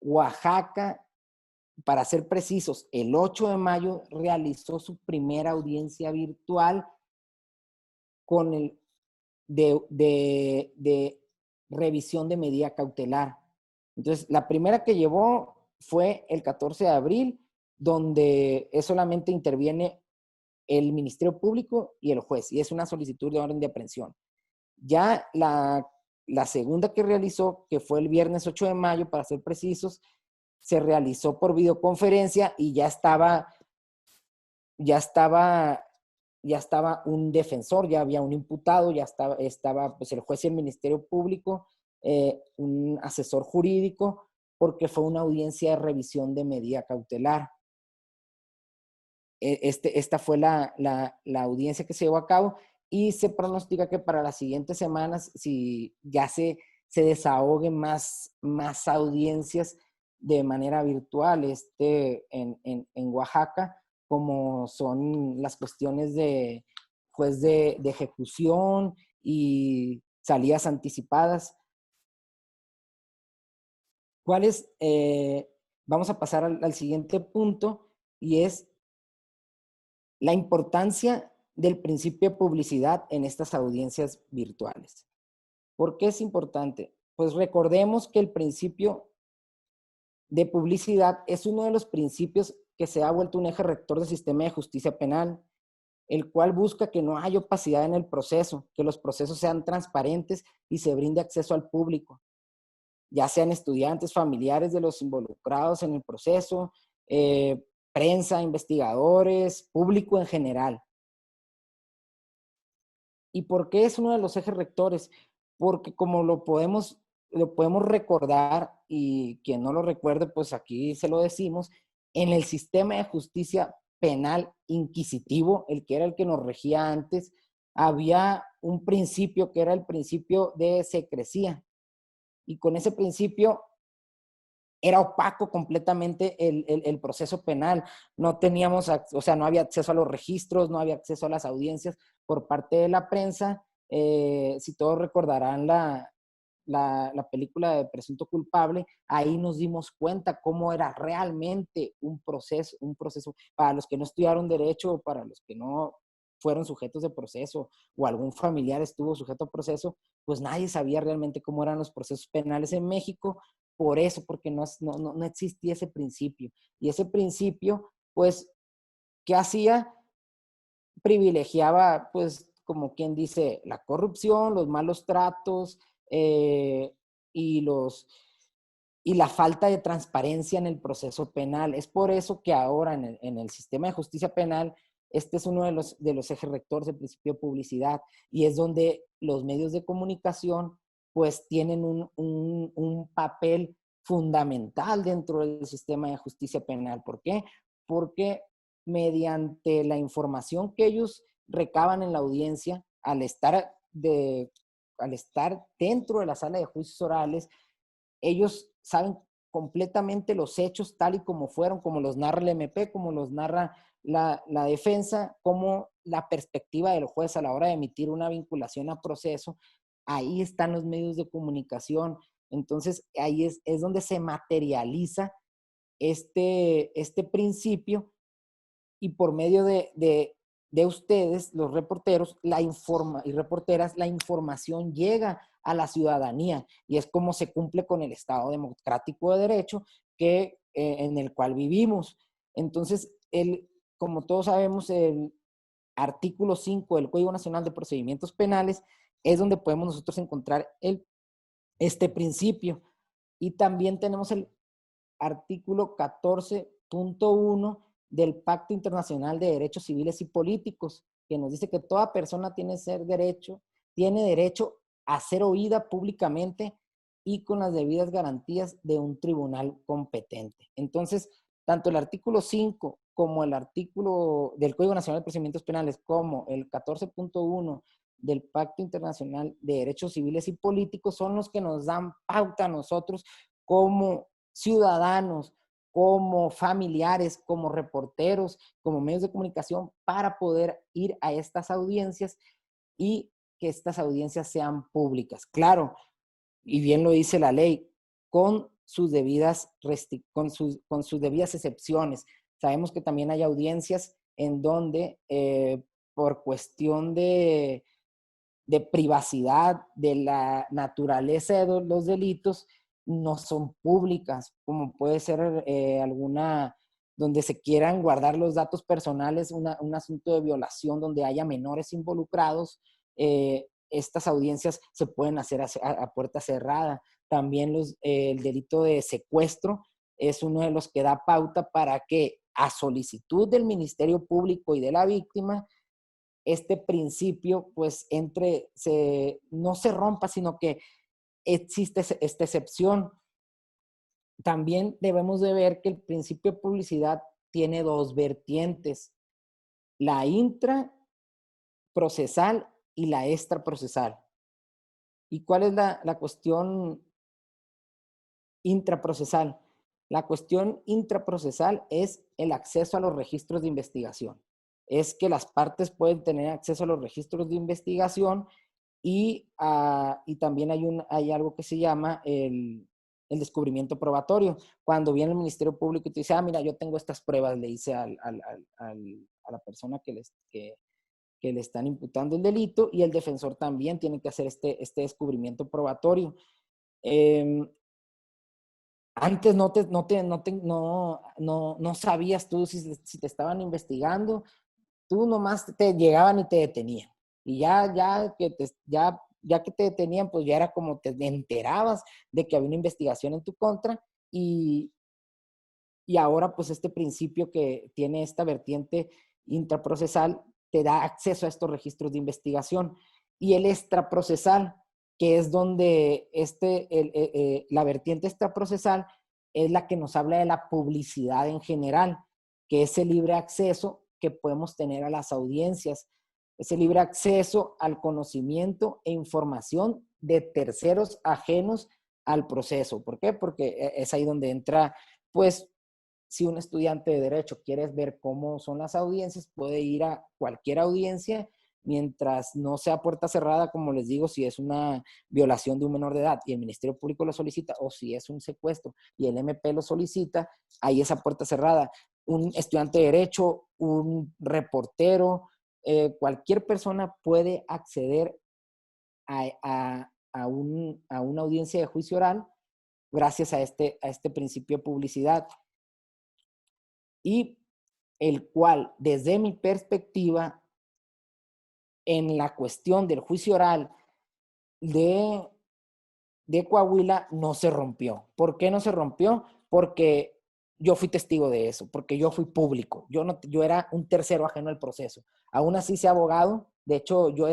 Oaxaca, para ser precisos, el 8 de mayo realizó su primera audiencia virtual con el de revisión de medida cautelar. Entonces, la primera que llevó fue el 14 de abril, donde solamente interviene el Ministerio Público y el juez, y es una solicitud de orden de aprehensión. Ya la segunda que realizó, que fue el viernes 8 de mayo, para ser precisos, se realizó por videoconferencia y ya estaba un defensor, ya había un imputado, ya estaba pues el juez y el Ministerio Público, un asesor jurídico, porque fue una audiencia de revisión de medida cautelar. Esta fue la audiencia que se llevó a cabo y se pronostica que para las siguientes semanas, si ya se desahoguen más audiencias de manera virtual en Oaxaca, como son las cuestiones de juez de ejecución y salidas anticipadas. Vamos a pasar al siguiente punto, y es la importancia del principio de publicidad en estas audiencias virtuales. ¿Por qué es importante? Pues recordemos que el principio de publicidad es uno de los principios que se ha vuelto un eje rector del sistema de justicia penal, el cual busca que no haya opacidad en el proceso, que los procesos sean transparentes y se brinde acceso al público, ya sean estudiantes, familiares de los involucrados en el proceso, prensa, investigadores, público en general. ¿Y por qué es uno de los ejes rectores? Porque como lo podemos recordar, y quien no lo recuerde, pues aquí se lo decimos, en el sistema de justicia penal inquisitivo, el que era el que nos regía antes, había un principio que era el principio de secrecía. Y con ese principio era opaco completamente el proceso penal. No teníamos, o sea, no había acceso a los registros, no había acceso a las audiencias por parte de la prensa. Si todos recordarán la película de Presunto Culpable, ahí nos dimos cuenta cómo era realmente un proceso para los que no estudiaron derecho o para los que no fueron sujetos de proceso o algún familiar estuvo sujeto a proceso, pues nadie sabía realmente cómo eran los procesos penales en México. Por eso, porque no existía ese principio. Y ese principio, pues, ¿qué hacía? Privilegiaba, pues, como quien dice, la corrupción, los malos tratos y la falta de transparencia en el proceso penal. Es por eso que ahora en el sistema de justicia penal, este es uno de los ejes rectores del principio de publicidad, y es donde los medios de comunicación pues tienen un papel fundamental dentro del sistema de justicia penal. ¿Por qué? Porque mediante la información que ellos recaban en la audiencia, al estar dentro de la sala de juicios orales, ellos saben completamente los hechos tal y como fueron, como los narra el MP, como los narra la defensa, como la perspectiva del juez a la hora de emitir una vinculación a proceso. Ahí están los medios de comunicación. Entonces, ahí es donde se materializa este principio, y por medio de ustedes, los reporteros, y reporteras, la información llega a la ciudadanía, y es como se cumple con el Estado democrático de derecho en el cual vivimos. Entonces, como todos sabemos, el artículo 5 del Código Nacional de Procedimientos Penales es donde podemos nosotros encontrar este principio. Y también tenemos el artículo 14.1 del Pacto Internacional de Derechos Civiles y Políticos, que nos dice que toda persona tiene derecho a ser oída públicamente y con las debidas garantías de un tribunal competente. Entonces, tanto el artículo 5 como el artículo del Código Nacional de Procedimientos Penales, como el 14.1 del Pacto Internacional de Derechos Civiles y Políticos, son los que nos dan pauta a nosotros como ciudadanos, como familiares, como reporteros, como medios de comunicación, para poder ir a estas audiencias y que estas audiencias sean públicas. Claro, y bien lo dice la ley, con sus debidas excepciones. Sabemos que también hay audiencias en donde por cuestión de privacidad, de la naturaleza de los delitos, no son públicas, como puede ser alguna donde se quieran guardar los datos personales, un asunto de violación donde haya menores involucrados. Estas audiencias se pueden hacer a puerta cerrada. También el delito de secuestro es uno de los que da pauta para que, a solicitud del Ministerio Público y de la víctima, este principio pues no se rompa, sino que existe esta excepción. También debemos de ver que el principio de publicidad tiene dos vertientes: la intraprocesal y la extraprocesal. ¿Y cuál es la cuestión intraprocesal? La cuestión intraprocesal es el acceso a los registros de investigación. Es que las partes pueden tener acceso a los registros de investigación y también hay algo que se llama el descubrimiento probatorio. Cuando viene el Ministerio Público y te dice, mira, yo tengo estas pruebas, le dice a la persona que le están imputando el delito, y el defensor también tiene que hacer este descubrimiento probatorio. Antes no sabías tú si te estaban investigando, tú nomás te llegaban y te detenían. Y ya que te detenían, pues ya era como te enterabas de que había una investigación en tu contra, y ahora pues este principio que tiene esta vertiente intraprocesal te da acceso a estos registros de investigación. Y el extraprocesal, que es donde la vertiente extraprocesal es la que nos habla de la publicidad en general, que es el libre acceso que podemos tener a las audiencias, ese libre acceso al conocimiento e información de terceros ajenos al proceso. ¿Por qué? Porque es ahí donde entra, pues, si un estudiante de Derecho quiere ver cómo son las audiencias, puede ir a cualquier audiencia, mientras no sea puerta cerrada, como les digo, si es una violación de un menor de edad y el Ministerio Público lo solicita, o si es un secuestro y el MP lo solicita, ahí es a puerta cerrada. Un estudiante de Derecho, un reportero, cualquier persona puede acceder a una audiencia de juicio oral gracias a este principio de publicidad, y el cual, desde mi perspectiva, en la cuestión del juicio oral de Coahuila no se rompió. ¿Por qué no se rompió? Porque yo fui testigo de eso, porque yo fui público. Yo era un tercero ajeno al proceso. Aún así, sea abogado. De hecho, yo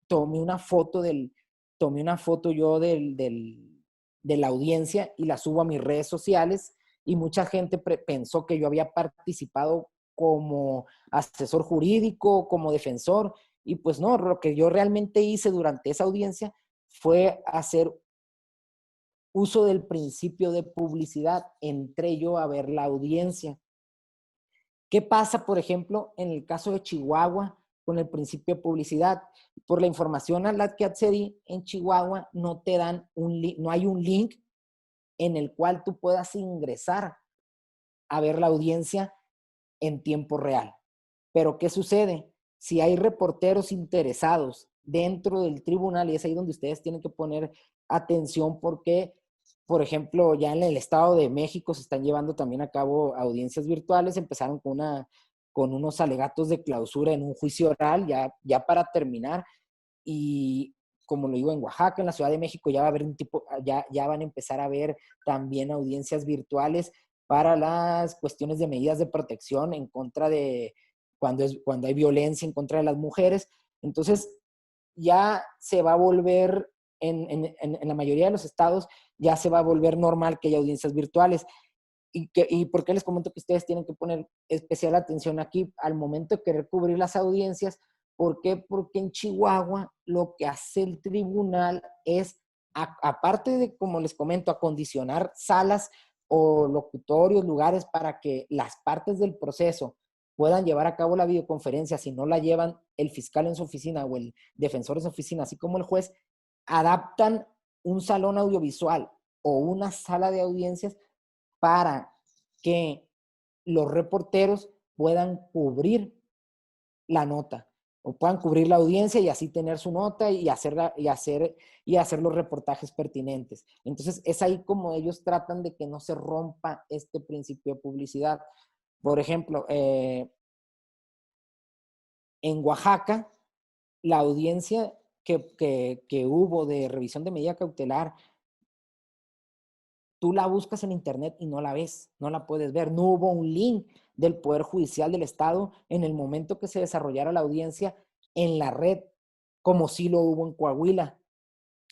tomé una foto yo de la audiencia y la subo a mis redes sociales, y mucha gente pensó que yo había participado como asesor jurídico, como defensor, y pues no, lo que yo realmente hice durante esa audiencia fue hacer uso del principio de publicidad. Entré yo a ver la audiencia. ¿Qué pasa, por ejemplo, en el caso de Chihuahua con el principio de publicidad? Por la información a la que accedí, en Chihuahua no hay un link en el cual tú puedas ingresar a ver la audiencia en tiempo real. Pero ¿qué sucede? Si hay reporteros interesados dentro del tribunal, y es ahí donde ustedes tienen que poner atención, porque, por ejemplo, ya en el Estado de México se están llevando también a cabo audiencias virtuales. Empezaron con unos alegatos de clausura en un juicio oral, ya para terminar, y como lo digo, en Oaxaca, en la Ciudad de México, ya va a haber ya van a empezar a ver también audiencias virtuales para las cuestiones de medidas de protección en contra de cuando hay violencia en contra de las mujeres. Entonces, ya se va a volver, en la mayoría de los estados, ya se va a volver normal que haya audiencias virtuales. ¿Y por qué les comento que ustedes tienen que poner especial atención aquí al momento de querer cubrir las audiencias? ¿Por qué? Porque en Chihuahua lo que hace el tribunal es, aparte de, como les comento, acondicionar salas o locutorios, lugares para que las partes del proceso puedan llevar a cabo la videoconferencia, si no la llevan el fiscal en su oficina o el defensor en su oficina, así como el juez, adaptan un salón audiovisual o una sala de audiencias para que los reporteros puedan cubrir la nota o puedan cubrir la audiencia y así tener su nota y hacer los reportajes pertinentes. Entonces, es ahí como ellos tratan de que no se rompa este principio de publicidad. Por ejemplo, en Oaxaca, la audiencia que hubo de revisión de medida cautelar, tú la buscas en internet y no la ves, no la puedes ver. No hubo un link del Poder Judicial del Estado en el momento que se desarrollara la audiencia en la red, como sí lo hubo en Coahuila.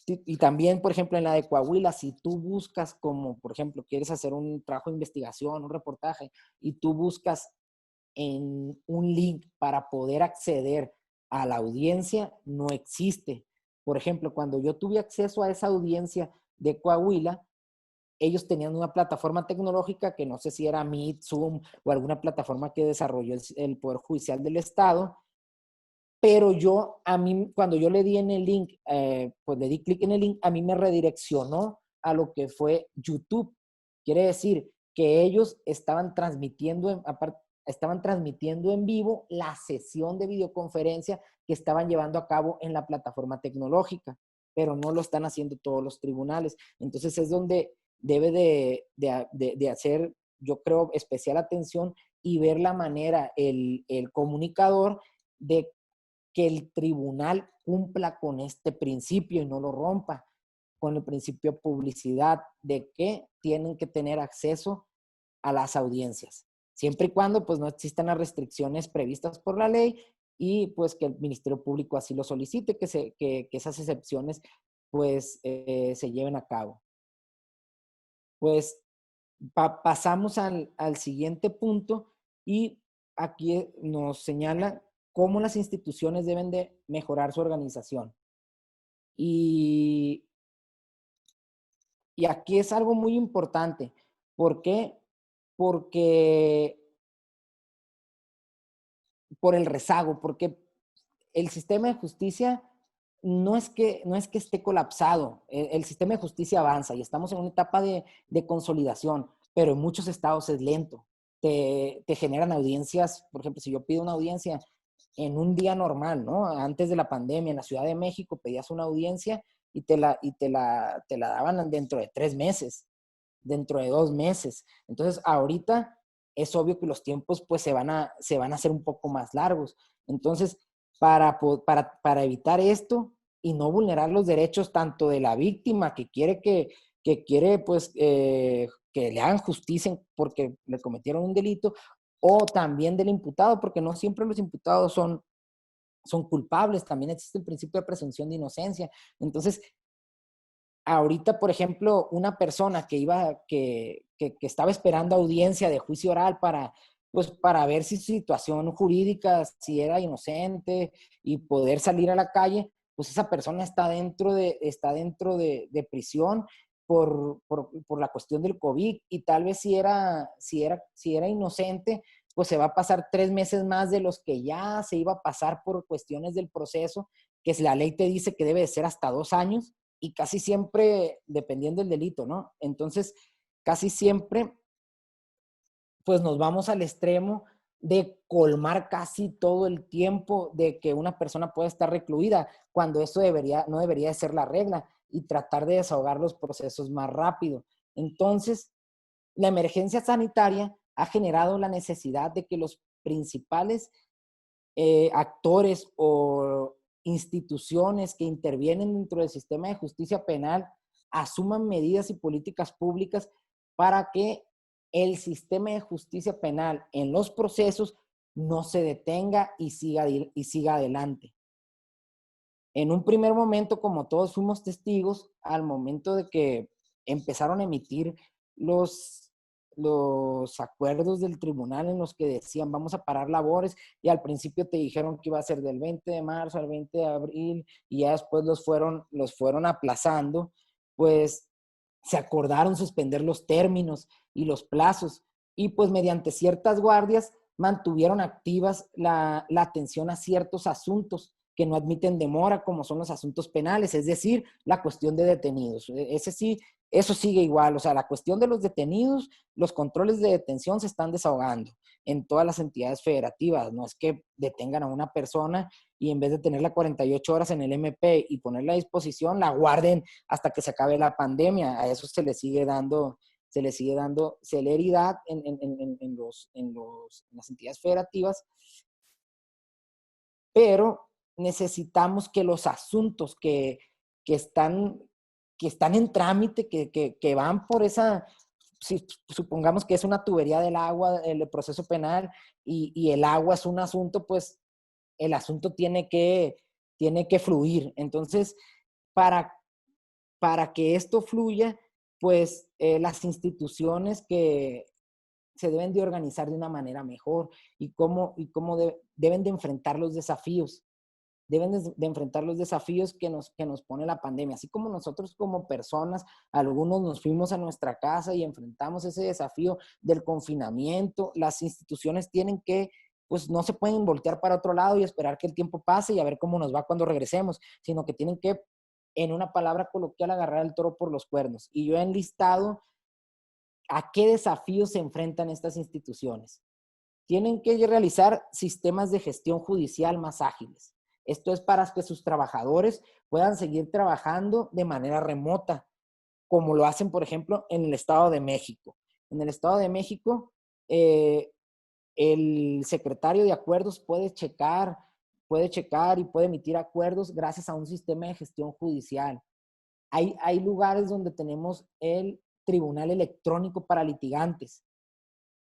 Y también, por ejemplo, en la de Coahuila, si tú buscas como, por ejemplo, quieres hacer un trabajo de investigación, un reportaje, y tú buscas en un link para poder acceder a la audiencia, no existe. Por ejemplo, cuando yo tuve acceso a esa audiencia de Coahuila, ellos tenían una plataforma tecnológica que no sé si era Meet, Zoom o alguna plataforma que desarrolló el Poder Judicial del Estado, pero a mí, cuando yo le di en el link, pues le di clic en el link, a mí me redireccionó a lo que fue YouTube. Quiere decir que ellos estaban transmitiendo en vivo la sesión de videoconferencia que estaban llevando a cabo en la plataforma tecnológica, pero no lo están haciendo todos los tribunales. Entonces es donde debe de hacer, yo creo, especial atención y ver la manera, el comunicador, de que el tribunal cumpla con este principio y no lo rompa, con el principio de publicidad, de que tienen que tener acceso a las audiencias, siempre y cuando pues no existan las restricciones previstas por la ley y pues que el Ministerio Público así lo solicite, que esas excepciones pues se lleven a cabo. Pues pasamos al siguiente punto y aquí nos señala cómo las instituciones deben de mejorar su organización. Y, y aquí es algo muy importante. ¿Por qué? Porque por el rezago, porque el sistema de justicia no es que esté colapsado. El sistema de justicia avanza y estamos en una etapa de consolidación, pero en muchos estados es lento. Te generan audiencias, por ejemplo, si yo pido una audiencia en un día normal, ¿no? Antes de la pandemia, en la Ciudad de México, pedías una audiencia y te la daban dentro de 3 meses, dentro de 2 meses. Entonces, ahorita es obvio que los tiempos pues se van a hacer un poco más largos. Entonces, para evitar esto y no vulnerar los derechos tanto de la víctima que quiere pues que le hagan justicia porque le cometieron un delito, o también del imputado, porque no siempre los imputados son culpables, también existe el principio de presunción de inocencia. Entonces, ahorita, por ejemplo, una persona que estaba esperando audiencia de juicio oral para ver si su situación jurídica, si era inocente y poder salir a la calle, pues esa persona está dentro de prisión por la cuestión del COVID, y tal vez si era inocente, pues se va a pasar 3 meses más de los que ya se iba a pasar por cuestiones del proceso, que la ley te dice que debe de ser hasta 2 años, y casi siempre dependiendo del delito, ¿no? Entonces, casi siempre, pues nos vamos al extremo de colmar casi todo el tiempo de que una persona pueda estar recluida, cuando eso no debería de ser la regla, y tratar de desahogar los procesos más rápido. Entonces, la emergencia sanitaria ha generado la necesidad de que los principales actores o instituciones que intervienen dentro del sistema de justicia penal asuman medidas y políticas públicas para que el sistema de justicia penal en los procesos no se detenga y siga adelante. En un primer momento, como todos fuimos testigos, al momento de que empezaron a emitir los los acuerdos del tribunal en los que decían vamos a parar labores y al principio te dijeron que iba a ser del 20 de marzo al 20 de abril y ya después los fueron aplazando, pues se acordaron suspender los términos y los plazos y pues mediante ciertas guardias mantuvieron activas la atención a ciertos asuntos que no admiten demora, como son los asuntos penales, es decir, la cuestión de detenidos. Ese sí, eso sigue igual, o sea, la cuestión de los detenidos, los controles de detención se están desahogando en todas las entidades federativas. No es que detengan a una persona y en vez de tenerla 48 horas en el MP y ponerla a disposición, la guarden hasta que se acabe la pandemia. A eso se le sigue dando celeridad en las entidades federativas, pero necesitamos que los asuntos que están en trámite, que van por esa, si supongamos que es una tubería del agua, el proceso penal, y el agua es un asunto, pues el asunto tiene que fluir. Entonces, para que esto fluya, pues las instituciones que se deben de organizar de una manera mejor y cómo deben de enfrentar los desafíos. Deben de enfrentar los desafíos que nos pone la pandemia. Así como nosotros como personas, algunos nos fuimos a nuestra casa y enfrentamos ese desafío del confinamiento, las instituciones tienen que, pues no se pueden voltear para otro lado y esperar que el tiempo pase y a ver cómo nos va cuando regresemos, sino que tienen que, en una palabra coloquial, agarrar el toro por los cuernos. Y yo he enlistado a qué desafíos se enfrentan estas instituciones. Tienen que realizar sistemas de gestión judicial más ágiles. Esto es para que sus trabajadores puedan seguir trabajando de manera remota, como lo hacen, por ejemplo, en el Estado de México. En el Estado de México, el secretario de acuerdos puede checar y puede emitir acuerdos gracias a un sistema de gestión judicial. Hay lugares donde tenemos el tribunal electrónico para litigantes.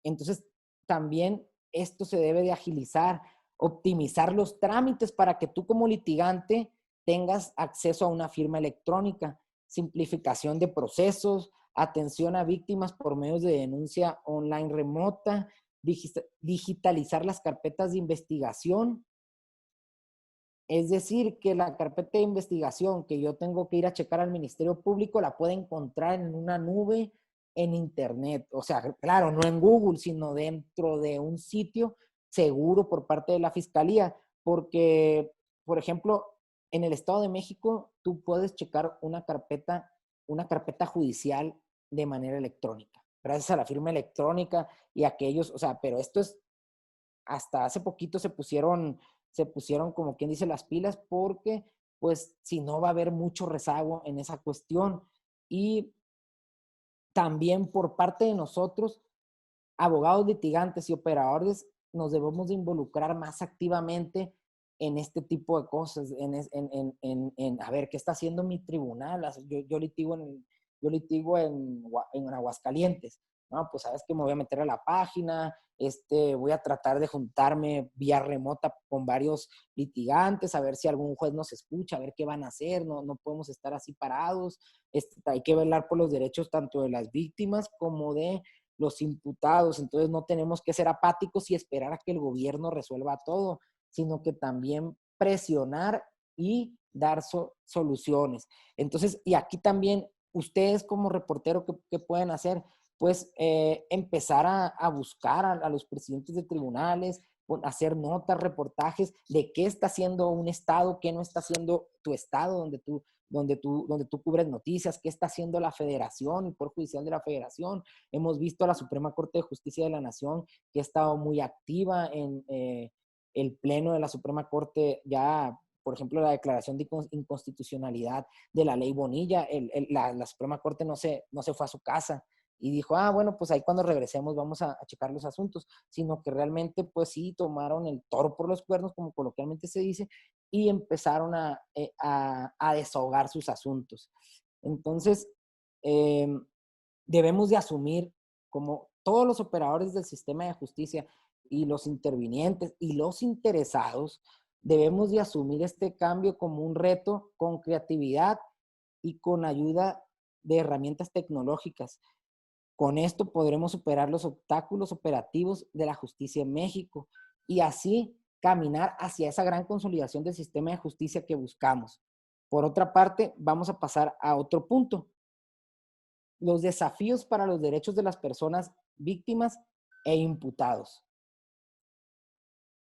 Entonces, también esto se debe de agilizar, optimizar los trámites para que tú como litigante tengas acceso a una firma electrónica, simplificación de procesos, atención a víctimas por medios de denuncia online remota, digitalizar las carpetas de investigación. Es decir, que la carpeta de investigación que yo tengo que ir a checar al Ministerio Público la puedo encontrar en una nube en Internet. O sea, claro, no en Google, sino dentro de un sitio seguro por parte de la Fiscalía. Porque, por ejemplo, en el Estado de México, tú puedes checar una carpeta judicial de manera electrónica, gracias a la firma electrónica y aquellos, o sea, pero esto es, hasta hace poquito se pusieron como quien dice las pilas porque pues si no va a haber mucho rezago en esa cuestión. Y también por parte de nosotros, abogados litigantes y operadores, nos debemos de involucrar más activamente en este tipo de cosas, en a ver, ¿qué está haciendo mi tribunal? Yo litigo en Aguascalientes, ¿no? Pues sabes que me voy a meter a la página, voy a tratar de juntarme vía remota con varios litigantes, a ver si algún juez nos escucha, a ver qué van a hacer, no podemos estar así parados, hay que velar por los derechos tanto de las víctimas como de los imputados. Entonces no tenemos que ser apáticos y esperar a que el gobierno resuelva todo, sino que también presionar y dar soluciones. Entonces, y aquí también ustedes como reportero, ¿qué pueden hacer? Pues empezar a buscar a los presidentes de tribunales, hacer notas, reportajes de qué está haciendo un estado, qué no está haciendo tu estado donde tú cubres noticias, qué está haciendo la federación, el Poder Judicial de la Federación. Hemos visto a la Suprema Corte de Justicia de la Nación que ha estado muy activa en el pleno de la Suprema Corte, ya, por ejemplo, la declaración de inconstitucionalidad de la ley Bonilla. La Suprema Corte no se fue a su casa y dijo, bueno, pues ahí cuando regresemos vamos a checar los asuntos, sino que realmente pues sí tomaron el toro por los cuernos, como coloquialmente se dice, y empezaron a desahogar sus asuntos. Entonces, debemos de asumir, como todos los operadores del sistema de justicia y los intervinientes y los interesados, debemos de asumir este cambio como un reto con creatividad y con ayuda de herramientas tecnológicas. Con esto podremos superar los obstáculos operativos de la justicia en México y así caminar hacia esa gran consolidación del sistema de justicia que buscamos. Por otra parte, vamos a pasar a otro punto. Los desafíos para los derechos de las personas víctimas e imputados.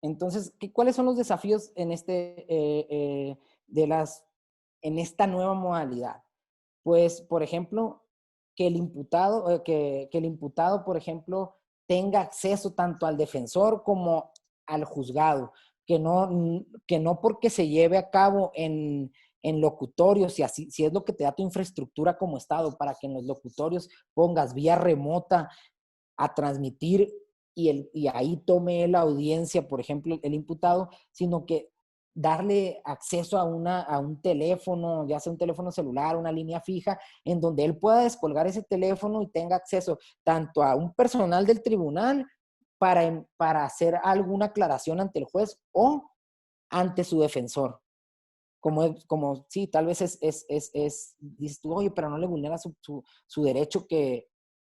Entonces, ¿cuáles son los desafíos en, en esta nueva modalidad? Pues, por ejemplo, que el imputado, por ejemplo, tenga acceso tanto al defensor como al juzgado, que no porque se lleve a cabo en locutorios, si es lo que te da tu infraestructura como Estado, para que en los locutorios pongas vía remota a transmitir y ahí tome la audiencia, por ejemplo, el imputado, sino que darle acceso a un teléfono, ya sea un teléfono celular, una línea fija, en donde él pueda descolgar ese teléfono y tenga acceso tanto a un personal del tribunal para hacer alguna aclaración ante el juez o ante su defensor. Como sí, tal vez dices tú, oye, pero no le vulnera su derecho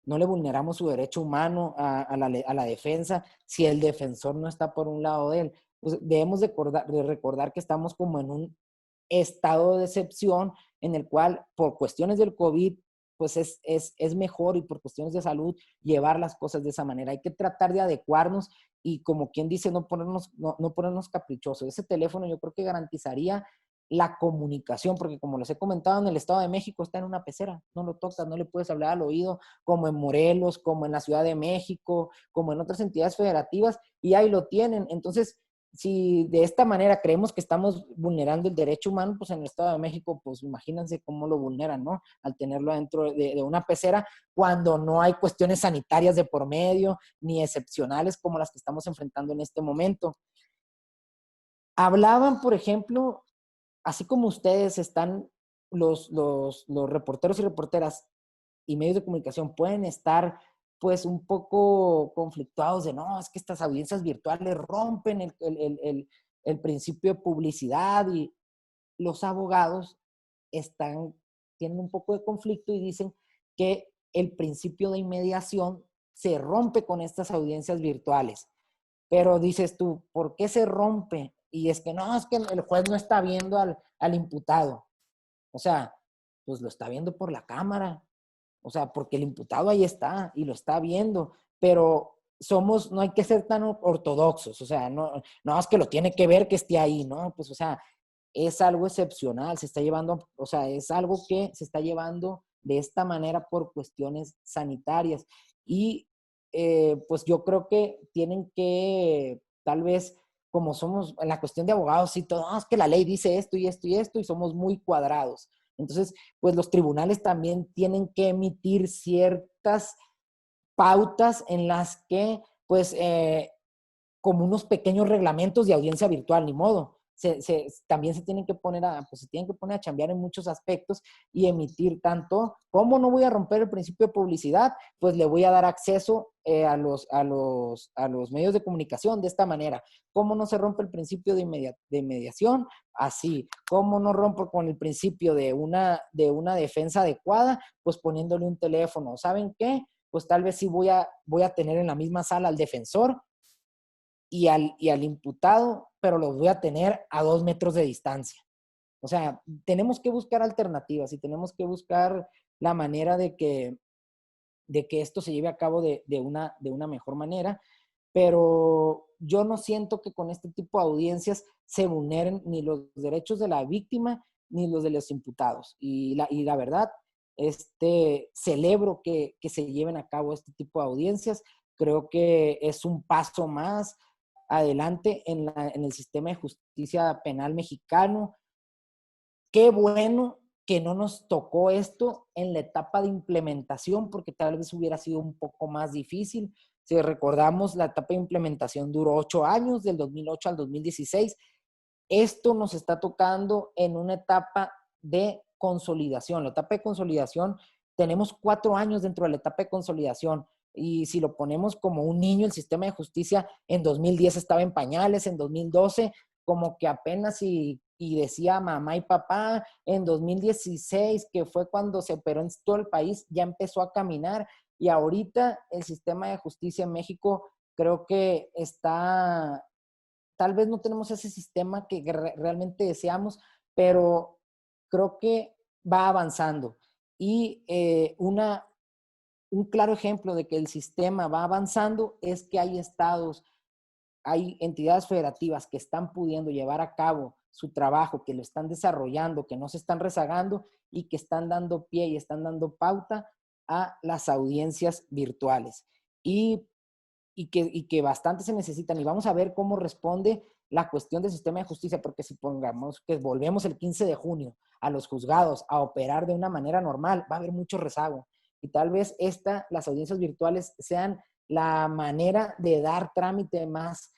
no le vulneramos su derecho humano a la defensa si el defensor no está por un lado de él. Pues debemos de recordar que estamos como en un estado de excepción en el cual por cuestiones del COVID, pues es mejor y por cuestiones de salud llevar las cosas de esa manera. Hay que tratar de adecuarnos y como quien dice, no ponernos caprichosos. Ese teléfono yo creo que garantizaría la comunicación, porque como les he comentado, en el Estado de México está en una pecera, no lo tocas, no le puedes hablar al oído, como en Morelos, como en la Ciudad de México, como en otras entidades federativas, y ahí lo tienen. Entonces, si de esta manera creemos que estamos vulnerando el derecho humano, pues en el Estado de México, pues imagínense cómo lo vulneran, ¿no? Al tenerlo dentro de una pecera, cuando no hay cuestiones sanitarias de por medio, ni excepcionales como las que estamos enfrentando en este momento. Hablaban, por ejemplo, así como ustedes están, los reporteros y reporteras y medios de comunicación pueden estar pues un poco conflictuados de no, es que estas audiencias virtuales rompen el principio de publicidad y los abogados tienen un poco de conflicto y dicen que el principio de inmediación se rompe con estas audiencias virtuales. Pero dices tú, ¿por qué se rompe? Y es que no, es que el juez no está viendo al imputado. O sea, pues lo está viendo por la cámara. O sea, porque el imputado ahí está y lo está viendo. Pero no hay que ser tan ortodoxos. O sea, no es que lo tiene que ver que esté ahí, ¿no? Pues, o sea, es algo excepcional. Se está llevando, o sea, es algo que se está llevando de esta manera por cuestiones sanitarias. Y pues yo creo que tienen que, tal vez, como somos en la cuestión de abogados y todo, es que la ley dice esto y esto y esto, y somos muy cuadrados. Entonces, pues los tribunales también tienen que emitir ciertas pautas en las que, pues, como unos pequeños reglamentos de audiencia virtual, ni modo. También se tienen que poner a chambear en muchos aspectos y emitir tanto, ¿cómo no voy a romper el principio de publicidad? Pues le voy a dar acceso a los medios de comunicación de esta manera. ¿Cómo no se rompe el principio de mediación? Así. ¿Cómo no rompo con el principio de una defensa adecuada? Pues poniéndole un teléfono. ¿Saben qué? Pues tal vez sí voy a tener en la misma sala al defensor y al imputado, pero los voy a tener a 2 metros de distancia. O sea, tenemos que buscar alternativas y tenemos que buscar la manera de que esto se lleve a cabo de una mejor manera, pero yo no siento que con este tipo de audiencias se vulneren ni los derechos de la víctima ni los de los imputados. Y la verdad, celebro que se lleven a cabo este tipo de audiencias. Creo que es un paso más adelante en el sistema de justicia penal mexicano. Qué bueno que no nos tocó esto en la etapa de implementación, porque tal vez hubiera sido un poco más difícil. Si recordamos, la etapa de implementación duró 8 años, del 2008 al 2016. Esto nos está tocando en una etapa de consolidación. La etapa de consolidación, tenemos 4 años dentro de la etapa de consolidación. Y si lo ponemos como un niño, el sistema de justicia en 2010 estaba en pañales, en 2012 como que apenas y decía mamá y papá, en 2016, que fue cuando se operó en todo el país, ya empezó a caminar Y ahorita el sistema de justicia en México creo que está, tal vez no tenemos ese sistema que realmente deseamos, pero creo que va avanzando. Y un claro ejemplo de que el sistema va avanzando es que hay estados, hay entidades federativas que están pudiendo llevar a cabo su trabajo, que lo están desarrollando, que no se están rezagando y que están dando pie y están dando pauta a las audiencias virtuales. Y que bastante se necesitan. Y vamos a ver cómo responde la cuestión del sistema de justicia, porque si pongamos que volvemos el 15 de junio a los juzgados a operar de una manera normal, va a haber mucho rezago. Y tal vez las audiencias virtuales sean la manera de dar trámite más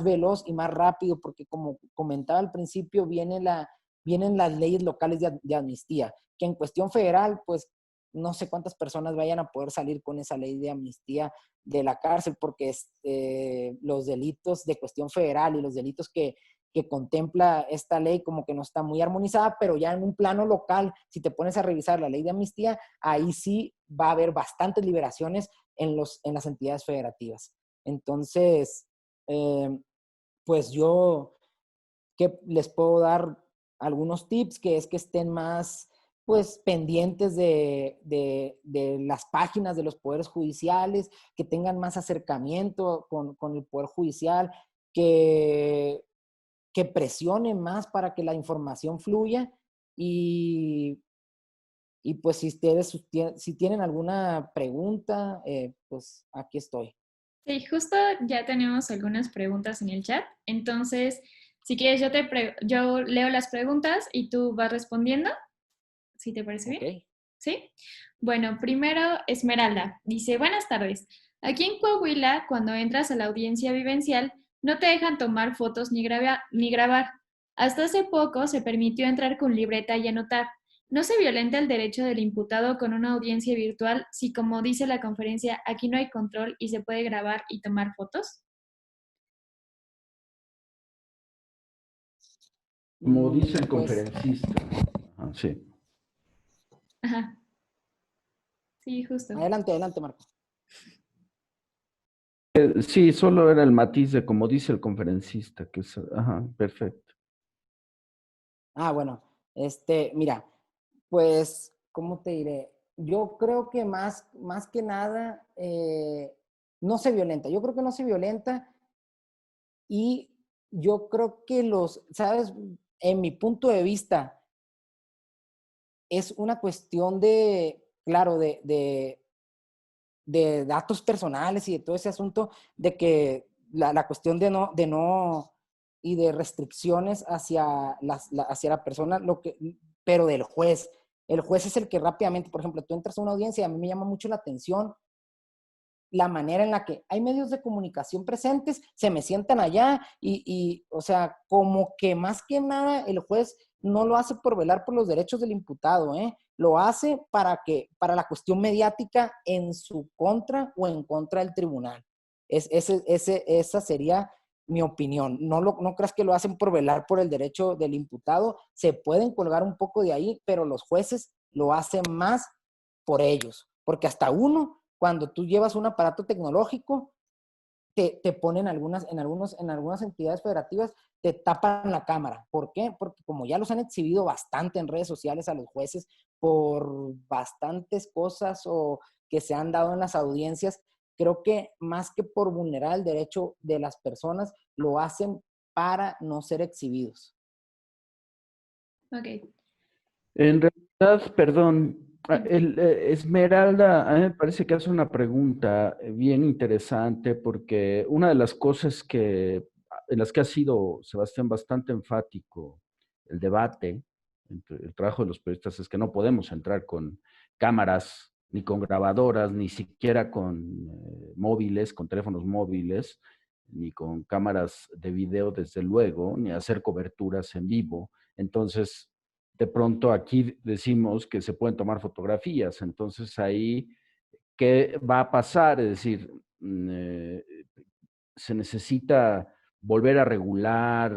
veloz y más rápido, porque como comentaba al principio, vienen las leyes locales de amnistía, que en cuestión federal, pues no sé cuántas personas vayan a poder salir con esa ley de amnistía de la cárcel, porque los delitos de cuestión federal y los delitos que contempla esta ley como que no está muy armonizada, pero ya en un plano local, si te pones a revisar la ley de amnistía, ahí sí va a haber bastantes liberaciones en las entidades federativas. Entonces, pues yo que les puedo dar algunos tips, que es que estén más pues pendientes de las páginas de los poderes judiciales, que tengan más acercamiento con el poder judicial, que presionen más para que la información fluya y, y pues si tienen alguna pregunta, pues aquí estoy. Sí, justo ya tenemos algunas preguntas en el chat. Entonces, si quieres, yo leo las preguntas y tú vas respondiendo, si te parece bien. Okay. ¿Sí? Bueno, primero Esmeralda dice, buenas tardes. Aquí en Coahuila, cuando entras a la audiencia vivencial, no te dejan tomar fotos ni grabar. Hasta hace poco se permitió entrar con libreta y anotar. ¿No se violenta el derecho del imputado con una audiencia virtual si, como dice la conferencia, aquí no hay control y se puede grabar y tomar fotos? Como dice el Pues, conferencista. Sí. Ajá, sí, justo. adelante, Marco. Sí, solo era el matiz de como dice el conferencista, que es, ajá, perfecto. Bueno, mira, pues, ¿cómo te diré? Yo creo que más que nada no se violenta. Yo creo que no se violenta y yo creo que ¿sabes? En mi punto de vista, es una cuestión claro, de datos personales y de todo ese asunto, de que la cuestión de no y de restricciones hacia la persona, pero del juez. El juez es el que rápidamente, por ejemplo, tú entras a una audiencia y a mí me llama mucho la atención la manera en la que hay medios de comunicación presentes, se me sientan allá o sea, como que más que nada el juez no lo hace por velar por los derechos del imputado, ¿eh? Lo hace para la cuestión mediática en su contra o en contra del tribunal. Esa sería mi opinión. No creas que lo hacen por velar por el derecho del imputado. Se pueden colgar un poco de ahí, pero los jueces lo hacen más por ellos. Porque hasta uno, cuando tú llevas un aparato tecnológico, te ponen en algunas entidades federativas, te tapan la cámara. ¿Por qué? Porque como ya los han exhibido bastante en redes sociales a los jueces por bastantes cosas o que se han dado en las audiencias, creo que más que por vulnerar el derecho de las personas, lo hacen para no ser exhibidos. Ok. En realidad, perdón, Esmeralda, a mí me parece que hace una pregunta bien interesante porque una de las cosas en las que ha sido Sebastián bastante enfático el debate entre el trabajo de los periodistas es que no podemos entrar con cámaras, ni con grabadoras, ni siquiera con móviles, con teléfonos móviles, ni con cámaras de video, desde luego, ni hacer coberturas en vivo. Entonces, de pronto aquí decimos que se pueden tomar fotografías, entonces ahí, ¿qué va a pasar? Es decir, se necesita volver a regular,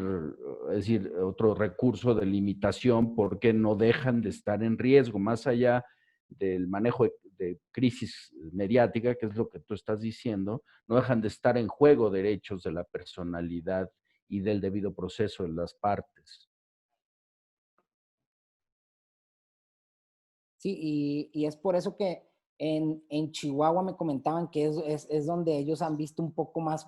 es decir, otro recurso de limitación porque no dejan de estar en riesgo, más allá del manejo de crisis mediática, que es lo que tú estás diciendo, no dejan de estar en juego derechos de la personalidad y del debido proceso de las partes. Sí, y es por eso que en Chihuahua me comentaban que es donde ellos han visto un poco más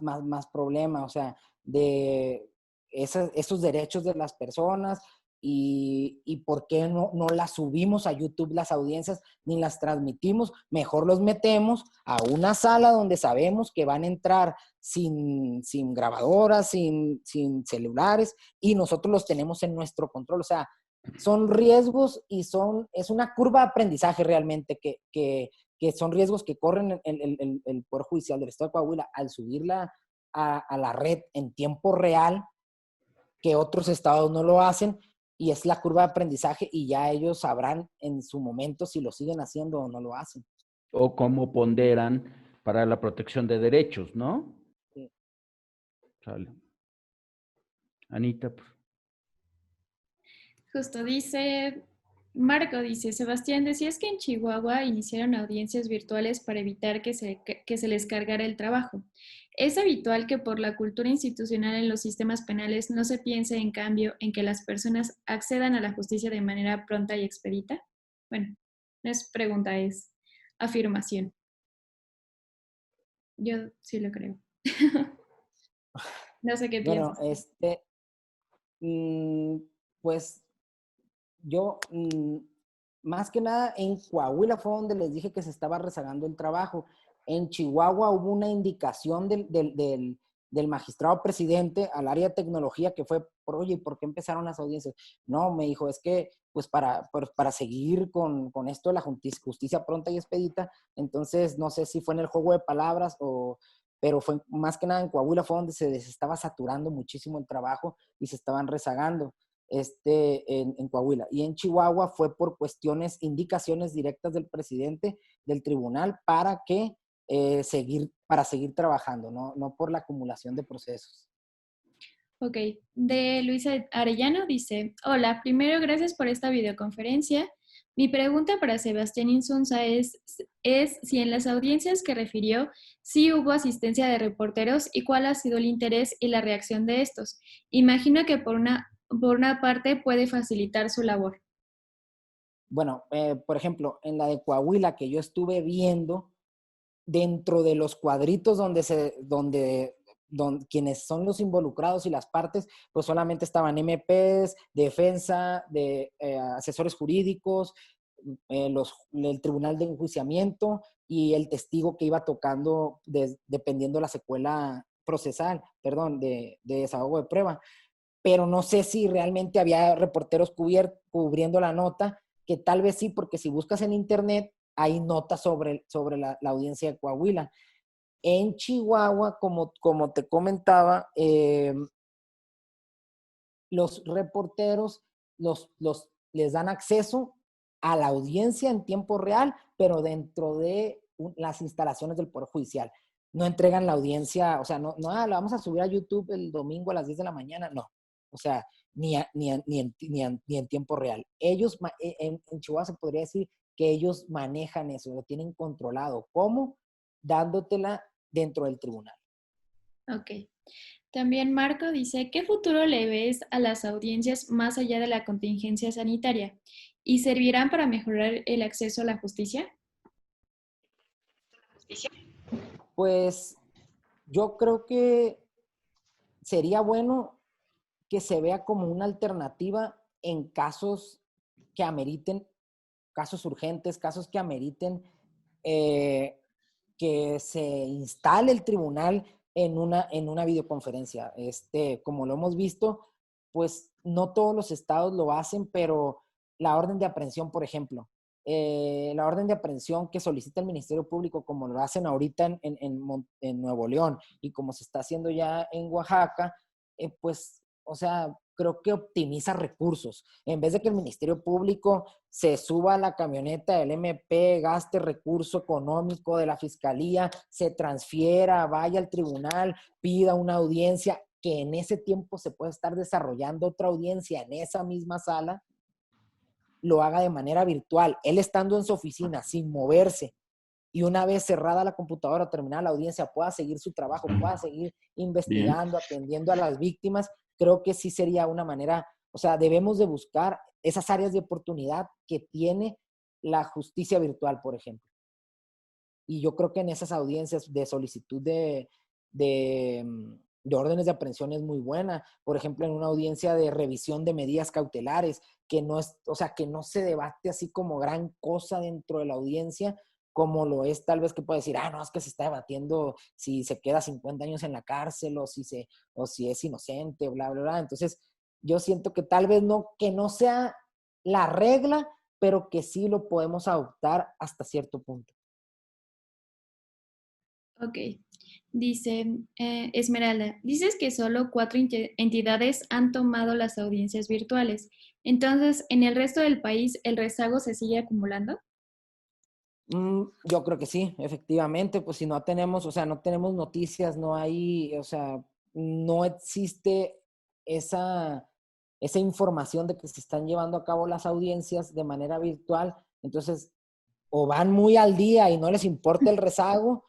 problema, o sea, de esos derechos de las personas y por qué no las subimos a YouTube las audiencias ni las transmitimos, mejor los metemos a una sala donde sabemos que van a entrar sin grabadoras, sin celulares y nosotros los tenemos en nuestro control, o sea, son riesgos y es una curva de aprendizaje realmente que son riesgos que corren el Poder Judicial del Estado de Coahuila al subirla a la red en tiempo real, que otros estados no lo hacen, y es la curva de aprendizaje y ya ellos sabrán en su momento si lo siguen haciendo o no lo hacen. O cómo ponderan para la protección de derechos, ¿no? Sí. Sale. Anita, pues. Justo dice, Marco dice, Sebastián, decías que en Chihuahua iniciaron audiencias virtuales para evitar que se les cargara el trabajo. ¿Es habitual que por la cultura institucional en los sistemas penales no se piense, en cambio, en que las personas accedan a la justicia de manera pronta y expedita? Bueno, no es pregunta, es afirmación. Yo sí lo creo. No sé qué Bueno, piensas. pues yo, más que nada en Coahuila fue donde les dije que se estaba rezagando el trabajo. En Chihuahua hubo una indicación del magistrado presidente al área de tecnología que fue, oye, ¿por qué empezaron las audiencias? No, me dijo, es que pues para seguir con esto de la justicia pronta y expedita, entonces no sé si fue en el juego de palabras pero fue más que nada en Coahuila fue donde se estaba saturando muchísimo el trabajo y se estaban rezagando en Coahuila. Y en Chihuahua fue por indicaciones directas del presidente del tribunal para seguir trabajando, no por la acumulación de procesos. Ok, de Luisa Arellano dice, hola, primero gracias por esta videoconferencia. Mi pregunta para Sebastián Insunza es si en las audiencias que refirió sí hubo asistencia de reporteros y cuál ha sido el interés y la reacción de estos. Imagino que por una parte puede facilitar su labor. Bueno, por ejemplo, en la de Coahuila que yo estuve viendo, dentro de los cuadritos donde quienes son los involucrados y las partes, pues solamente estaban MPs, defensa, asesores jurídicos, el tribunal de enjuiciamiento y el testigo que iba tocando dependiendo de la secuela procesal, perdón, de desahogo de prueba. Pero no sé si realmente había reporteros cubriendo la nota, que tal vez sí, porque si buscas en internet, hay notas sobre la audiencia de Coahuila. En Chihuahua, como te comentaba, los reporteros les dan acceso a la audiencia en tiempo real, pero dentro de las instalaciones del Poder Judicial. No entregan la audiencia, o sea, no, la vamos a subir a YouTube el domingo a las 10 de la mañana, no. O sea, ni en tiempo real. Ellos, en Chihuahua se podría decir que ellos manejan eso, lo tienen controlado. ¿Cómo? Dándotela dentro del tribunal. Ok. También Marco dice, ¿qué futuro le ves a las audiencias más allá de la contingencia sanitaria? ¿Y servirán para mejorar el acceso a la justicia? Pues yo creo que sería bueno que se vea como una alternativa en casos que ameriten, casos urgentes, casos que ameriten que se instale el tribunal en una videoconferencia. Como lo hemos visto, pues no todos los estados lo hacen, pero la orden de aprehensión, por ejemplo, la orden de aprehensión que solicita el Ministerio Público, como lo hacen ahorita en Nuevo León y como se está haciendo ya en Oaxaca, pues, o sea, creo que optimiza recursos. En vez de que el Ministerio Público se suba a la camioneta del MP, gaste recurso económico de la Fiscalía, se transfiera, vaya al tribunal, pida una audiencia, que en ese tiempo se puede estar desarrollando otra audiencia en esa misma sala, lo haga de manera virtual, él estando en su oficina, sin moverse, y una vez cerrada la computadora, terminada la audiencia, pueda seguir su trabajo, pueda seguir investigando, atendiendo a las víctimas, creo que sí sería una manera, o sea, debemos de buscar esas áreas de oportunidad que tiene la justicia virtual, por ejemplo. Y yo creo que en esas audiencias de solicitud de órdenes de aprehensión es muy buena. Por ejemplo, en una audiencia de revisión de medidas cautelares, que no es, o sea, que no se debate así como gran cosa dentro de la audiencia, como lo es tal vez que puede decir, no, es que se está debatiendo si se queda 50 años en la cárcel o si es inocente, bla, bla, bla. Entonces, yo siento que tal vez no, que no sea la regla, pero que sí lo podemos adoptar hasta cierto punto. Ok. Dice Esmeralda, dices que solo 4 entidades han tomado las audiencias virtuales. Entonces, ¿en el resto del país el rezago se sigue acumulando? Yo creo que sí, efectivamente, pues si no tenemos, o sea, no tenemos noticias, no hay, o sea, no existe esa, esa información de que se están llevando a cabo las audiencias de manera virtual, entonces o van muy al día y no les importa el rezago,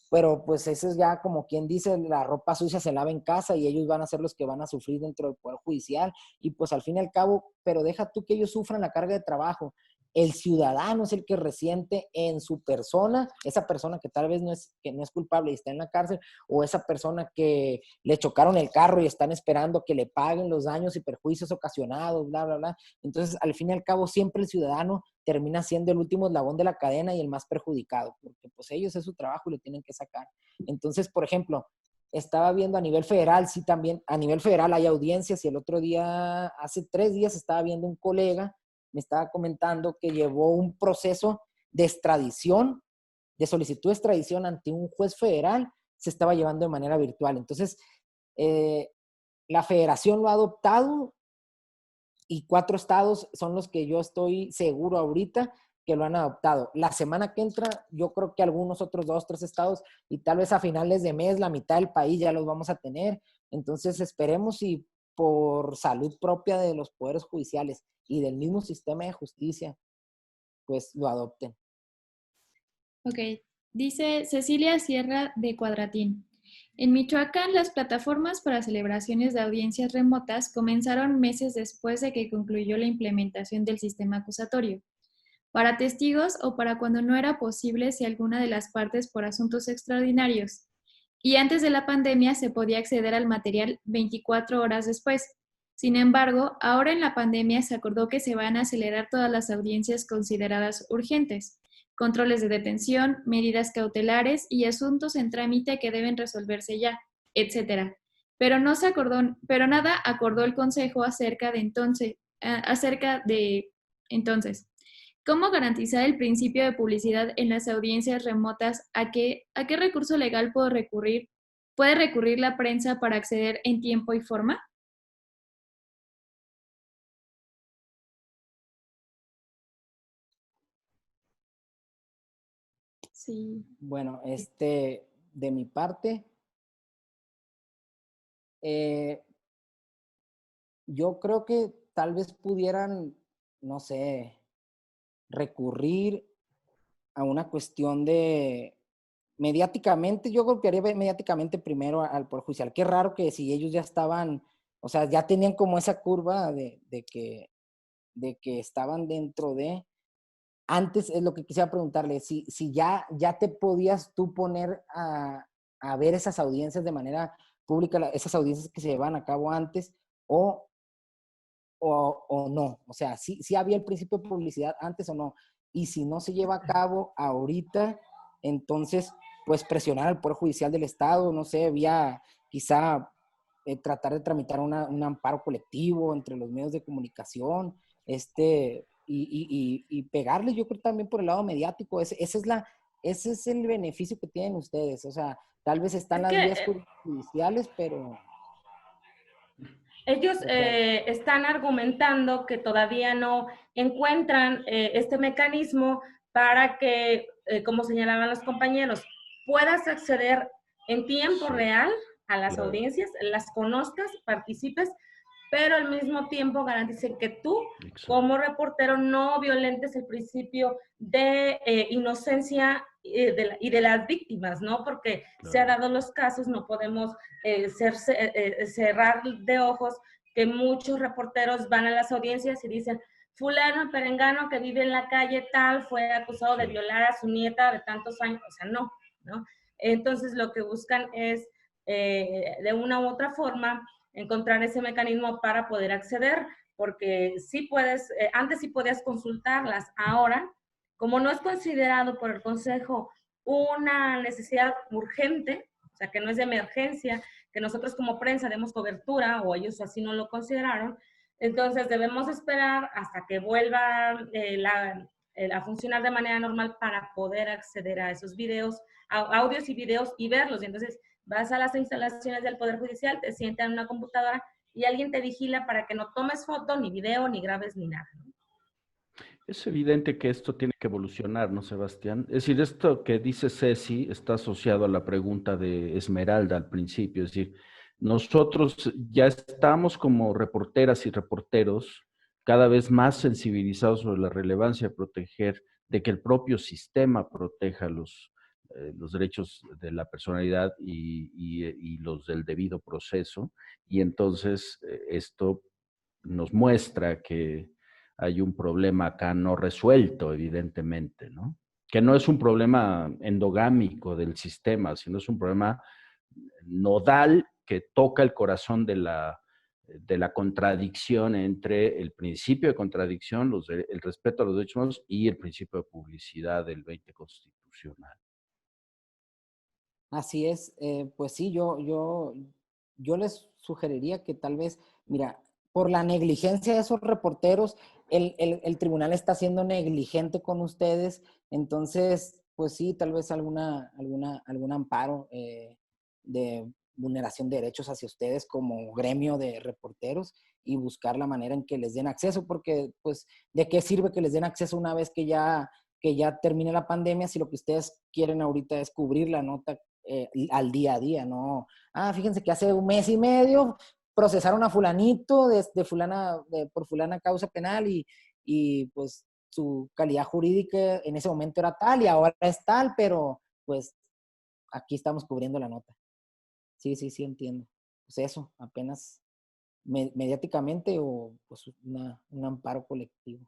pero pues eso es ya como quien dice, la ropa sucia se lava en casa y ellos van a ser los que van a sufrir dentro del Poder Judicial y pues al fin y al cabo, pero deja tú que ellos sufran la carga de trabajo. El ciudadano es el que resiente en su persona, esa persona que tal vez que no es culpable y está en la cárcel, o esa persona que le chocaron el carro y están esperando que le paguen los daños y perjuicios ocasionados, bla, bla, bla. Entonces, al fin y al cabo, siempre el ciudadano termina siendo el último eslabón de la cadena y el más perjudicado, porque pues ellos es su trabajo y lo tienen que sacar. Entonces, por ejemplo, estaba viendo a nivel federal, sí también, a nivel federal hay audiencias y el otro día, hace 3 días estaba viendo un colega, me estaba comentando que llevó un proceso de extradición, de solicitud de extradición ante un juez federal, se estaba llevando de manera virtual. Entonces, la federación lo ha adoptado y 4 estados son los que yo estoy seguro ahorita que lo han adoptado. La semana que entra, yo creo que algunos otros 2, 3 estados y tal vez a finales de mes, la mitad del país ya los vamos a tener. Entonces esperemos y por salud propia de los poderes judiciales y del mismo sistema de justicia, pues lo adopten. Ok. Dice Cecilia Sierra de Cuadratín. En Michoacán, las plataformas para celebraciones de audiencias remotas comenzaron meses después de que concluyó la implementación del sistema acusatorio. Para testigos o para cuando no era posible si alguna de las partes por asuntos extraordinarios. Y antes de la pandemia se podía acceder al material 24 horas después. Sin embargo, ahora en la pandemia se acordó que se van a acelerar todas las audiencias consideradas urgentes, controles de detención, medidas cautelares y asuntos en trámite que deben resolverse ya, etcétera. Pero no se acordó, pero nada acordó el Consejo acerca de entonces. ¿Cómo garantizar el principio de publicidad en las audiencias remotas? ¿A qué recurso legal puedo recurrir? ¿Puede recurrir la prensa para acceder en tiempo y forma? Sí. Bueno, de mi parte, yo creo que tal vez pudieran, no sé, recurrir a una cuestión de mediáticamente, yo creo que haría mediáticamente primero al Poder Judicial. Qué raro que si ellos ya estaban, o sea, ya tenían como esa curva de que estaban dentro de. Antes es lo que quisiera preguntarle, si ya te podías tú poner a ver esas audiencias de manera pública, esas audiencias que se llevan a cabo antes, o no. O sea, si había el principio de publicidad antes o no. Y si no se lleva a cabo ahorita, entonces, pues presionar al Poder Judicial del Estado, no sé, vía quizá tratar de tramitar un amparo colectivo entre los medios de comunicación, y pegarles, yo creo también por el lado mediático. Ese es el beneficio que tienen ustedes. O sea, tal vez están las vías judiciales, pero ellos están argumentando que todavía no encuentran este mecanismo para que, como señalaban los compañeros, puedas acceder en tiempo real a las audiencias, las conozcas, participes, pero al mismo tiempo garanticen que tú, como reportero, no violentes el principio de inocencia y de las víctimas, ¿no? Porque se ha dado los casos, no podemos cerrar de ojos que muchos reporteros van a las audiencias y dicen, fulano perengano que vive en la calle tal fue acusado de violar a su nieta de tantos años, o sea, no, ¿no? Entonces lo que buscan es, de una u otra forma, encontrar ese mecanismo para poder acceder, porque sí puedes, antes sí podías consultarlas, ahora, como no es considerado por el Consejo una necesidad urgente, o sea, que no es de emergencia, que nosotros como prensa demos cobertura, o ellos así no lo consideraron, entonces debemos esperar hasta que vuelva a funcionar de manera normal para poder acceder a esos videos, audios y videos y verlos. Y entonces vas a las instalaciones del Poder Judicial, te sientas en una computadora y alguien te vigila para que no tomes foto, ni video, ni grabes, ni nada, ¿no? Es evidente que esto tiene que evolucionar, ¿no, Sebastián? Es decir, esto que dice Ceci está asociado a la pregunta de Esmeralda al principio. Es decir, nosotros ya estamos como reporteras y reporteros cada vez más sensibilizados sobre la relevancia de proteger, de que el propio sistema proteja los derechos de la personalidad y los del debido proceso. Y entonces esto nos muestra que hay un problema acá no resuelto, evidentemente, ¿no? Que no es un problema endogámico del sistema, sino es un problema nodal que toca el corazón de la contradicción entre el principio de contradicción, el respeto a los derechos humanos y el principio de publicidad del 20 constitucional. Así es, pues sí, yo les sugeriría que tal vez, mira, por la negligencia de esos reporteros, el tribunal está siendo negligente con ustedes, entonces, pues sí, tal vez algún amparo de vulneración de derechos hacia ustedes como gremio de reporteros y buscar la manera en que les den acceso, porque pues, ¿de qué sirve que les den acceso una vez que ya termine la pandemia si lo que ustedes quieren ahorita es cubrir la nota al día a día, ¿no? Ah, fíjense que hace un mes y medio procesaron a fulanito por fulana causa penal y pues su calidad jurídica en ese momento era tal y ahora es tal, pero pues aquí estamos cubriendo la nota. Sí, sí, sí, entiendo. Pues eso, apenas mediáticamente o pues un amparo colectivo.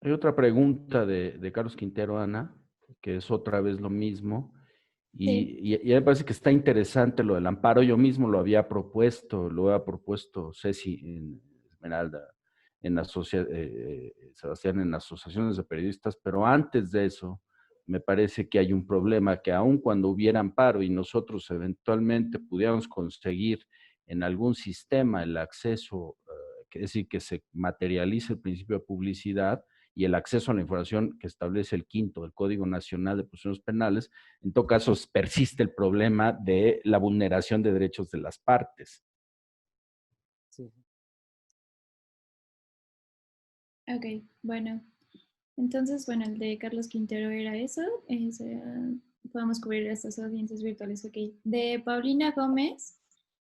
Hay otra pregunta de Carlos Quintero, Ana, que es otra vez lo mismo. Sí. Y me parece que está interesante lo del amparo. Yo mismo lo había propuesto, lo había propuesto Ceci en Esmeralda, Sebastián en asociaciones de periodistas, pero antes de eso, me parece que hay un problema que aun cuando hubiera amparo y nosotros eventualmente pudiéramos conseguir en algún sistema el acceso, es decir, que se materialice el principio de publicidad y el acceso a la información que establece el quinto del Código Nacional de Procedimientos Penales, en todo caso persiste el problema de la vulneración de derechos de las partes. Sí. Ok, bueno. Entonces, bueno, el de Carlos Quintero era eso. Podemos cubrir estas audiencias virtuales, ok. De Paulina Gómez,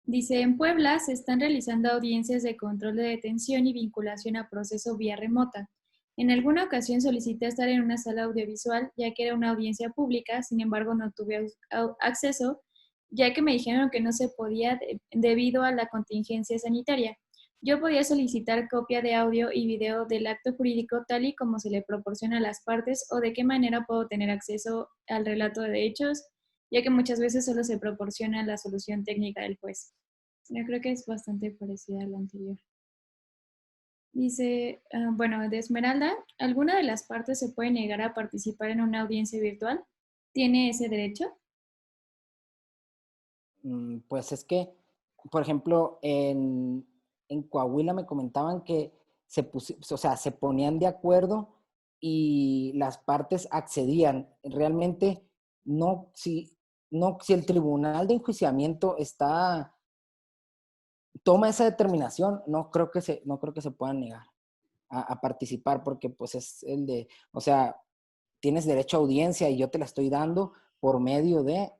dice, en Puebla se están realizando audiencias de control de detención y vinculación a proceso vía remota. En alguna ocasión solicité estar en una sala audiovisual, ya que era una audiencia pública, sin embargo no tuve acceso, ya que me dijeron que no se podía debido a la contingencia sanitaria. Yo podía solicitar copia de audio y video del acto jurídico tal y como se le proporciona a las partes o de qué manera puedo tener acceso al relato de hechos, ya que muchas veces solo se proporciona la solución técnica del juez. Yo creo que es bastante parecida a la anterior. Dice, bueno, de Esmeralda, ¿alguna de las partes se puede negar a participar en una audiencia virtual? ¿Tiene ese derecho? Pues es que, por ejemplo, en Coahuila me comentaban que se ponían de acuerdo y las partes accedían. Realmente, si el tribunal de enjuiciamiento toma esa determinación, no creo que se puedan negar a participar porque pues es o sea, tienes derecho a audiencia y yo te la estoy dando por medio de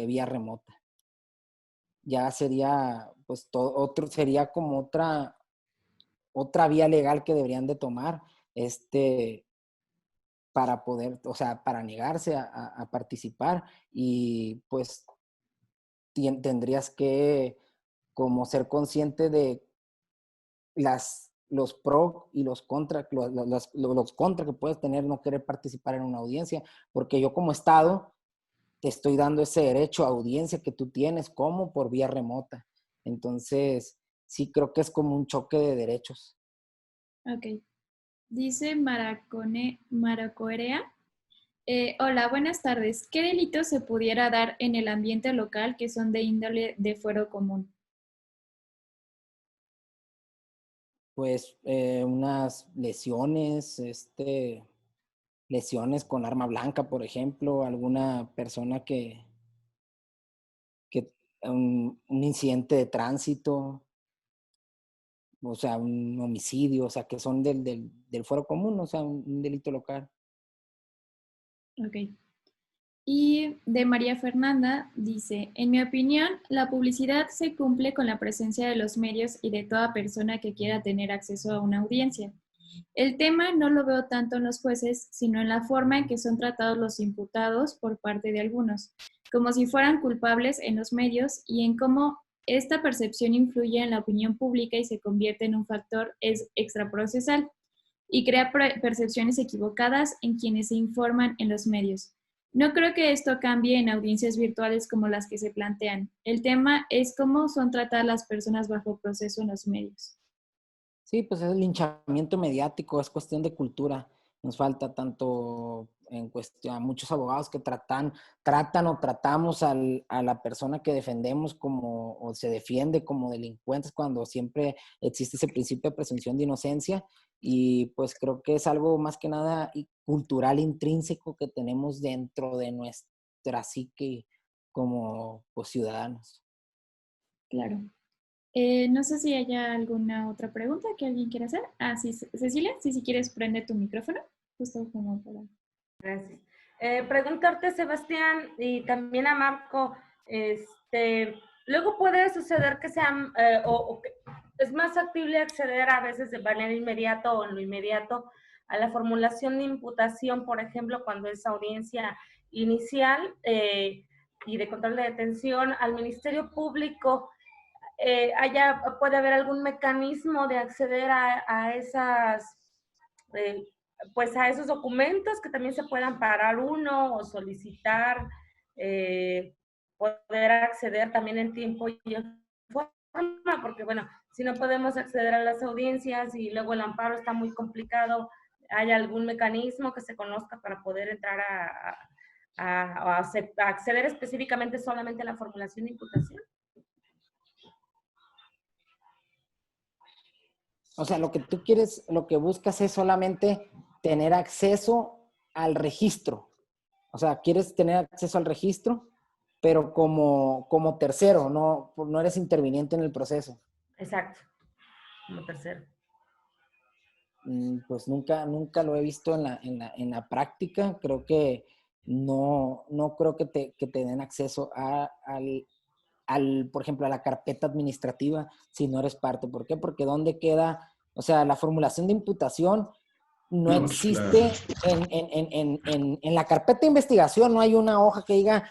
vía remota. Ya sería, pues, sería como otra vía legal que deberían de tomar, para poder, o sea, para negarse a participar, y pues tendrías que como ser consciente de los pro y los contra, los contra que puedes tener no querer participar en una audiencia, porque yo como Estado te estoy dando ese derecho a audiencia que tú tienes, como por vía remota. Entonces, sí creo que es como un choque de derechos. Ok. Dice Maracorea. Hola, buenas tardes. ¿Qué delitos se pudiera dar en el ambiente local que son de índole de fuero común? Pues unas lesiones, lesiones con arma blanca, por ejemplo, alguna persona que un incidente de tránsito, o sea, un homicidio, o sea, que son del fuero común, o sea, un delito local. Ok. Y de María Fernanda dice, en mi opinión, la publicidad se cumple con la presencia de los medios y de toda persona que quiera tener acceso a una audiencia. El tema no lo veo tanto en los jueces, sino en la forma en que son tratados los imputados por parte de algunos, como si fueran culpables en los medios y en cómo esta percepción influye en la opinión pública y se convierte en un factor extraprocesal y crea percepciones equivocadas en quienes se informan en los medios. No creo que esto cambie en audiencias virtuales como las que se plantean. El tema es cómo son tratadas las personas bajo proceso en los medios. Sí, pues es el linchamiento mediático, es cuestión de cultura. Nos falta tanto en cuestión a muchos abogados que tratan o tratamos a la persona que defendemos como, o se defiende como delincuentes, cuando siempre existe ese principio de presunción de inocencia. Y pues creo que es algo más que nada cultural intrínseco que tenemos dentro de nuestra psique como pues, ciudadanos. Claro. No sé si haya alguna otra pregunta que alguien quiera hacer. Ah, sí, Cecilia, si quieres prender tu micrófono, justo como para... Gracias. Preguntarte, Sebastián, y también a Marco, luego puede suceder que sean, o que es más factible acceder a veces de manera inmediata o en lo inmediato a la formulación de imputación, por ejemplo, cuando es audiencia inicial y de control de detención al Ministerio Público. Puede haber algún mecanismo de acceder a esas, pues a esos documentos que también se puedan parar uno o solicitar, poder acceder también en tiempo y en forma, porque bueno, si no podemos acceder a las audiencias y luego el amparo está muy complicado, ¿hay algún mecanismo que se conozca para poder entrar a acceder específicamente solamente a la formulación de imputación? O sea, lo que tú quieres, lo que buscas es solamente tener acceso al registro. O sea, quieres tener acceso al registro, pero como tercero, no eres interviniente en el proceso. Exacto, como tercero. Pues nunca lo he visto en la práctica. Creo que no creo que te den acceso por ejemplo, a la carpeta administrativa si no eres parte. ¿Por qué? Porque ¿dónde queda? O sea, la formulación de imputación no existe en la carpeta de investigación. No hay una hoja que diga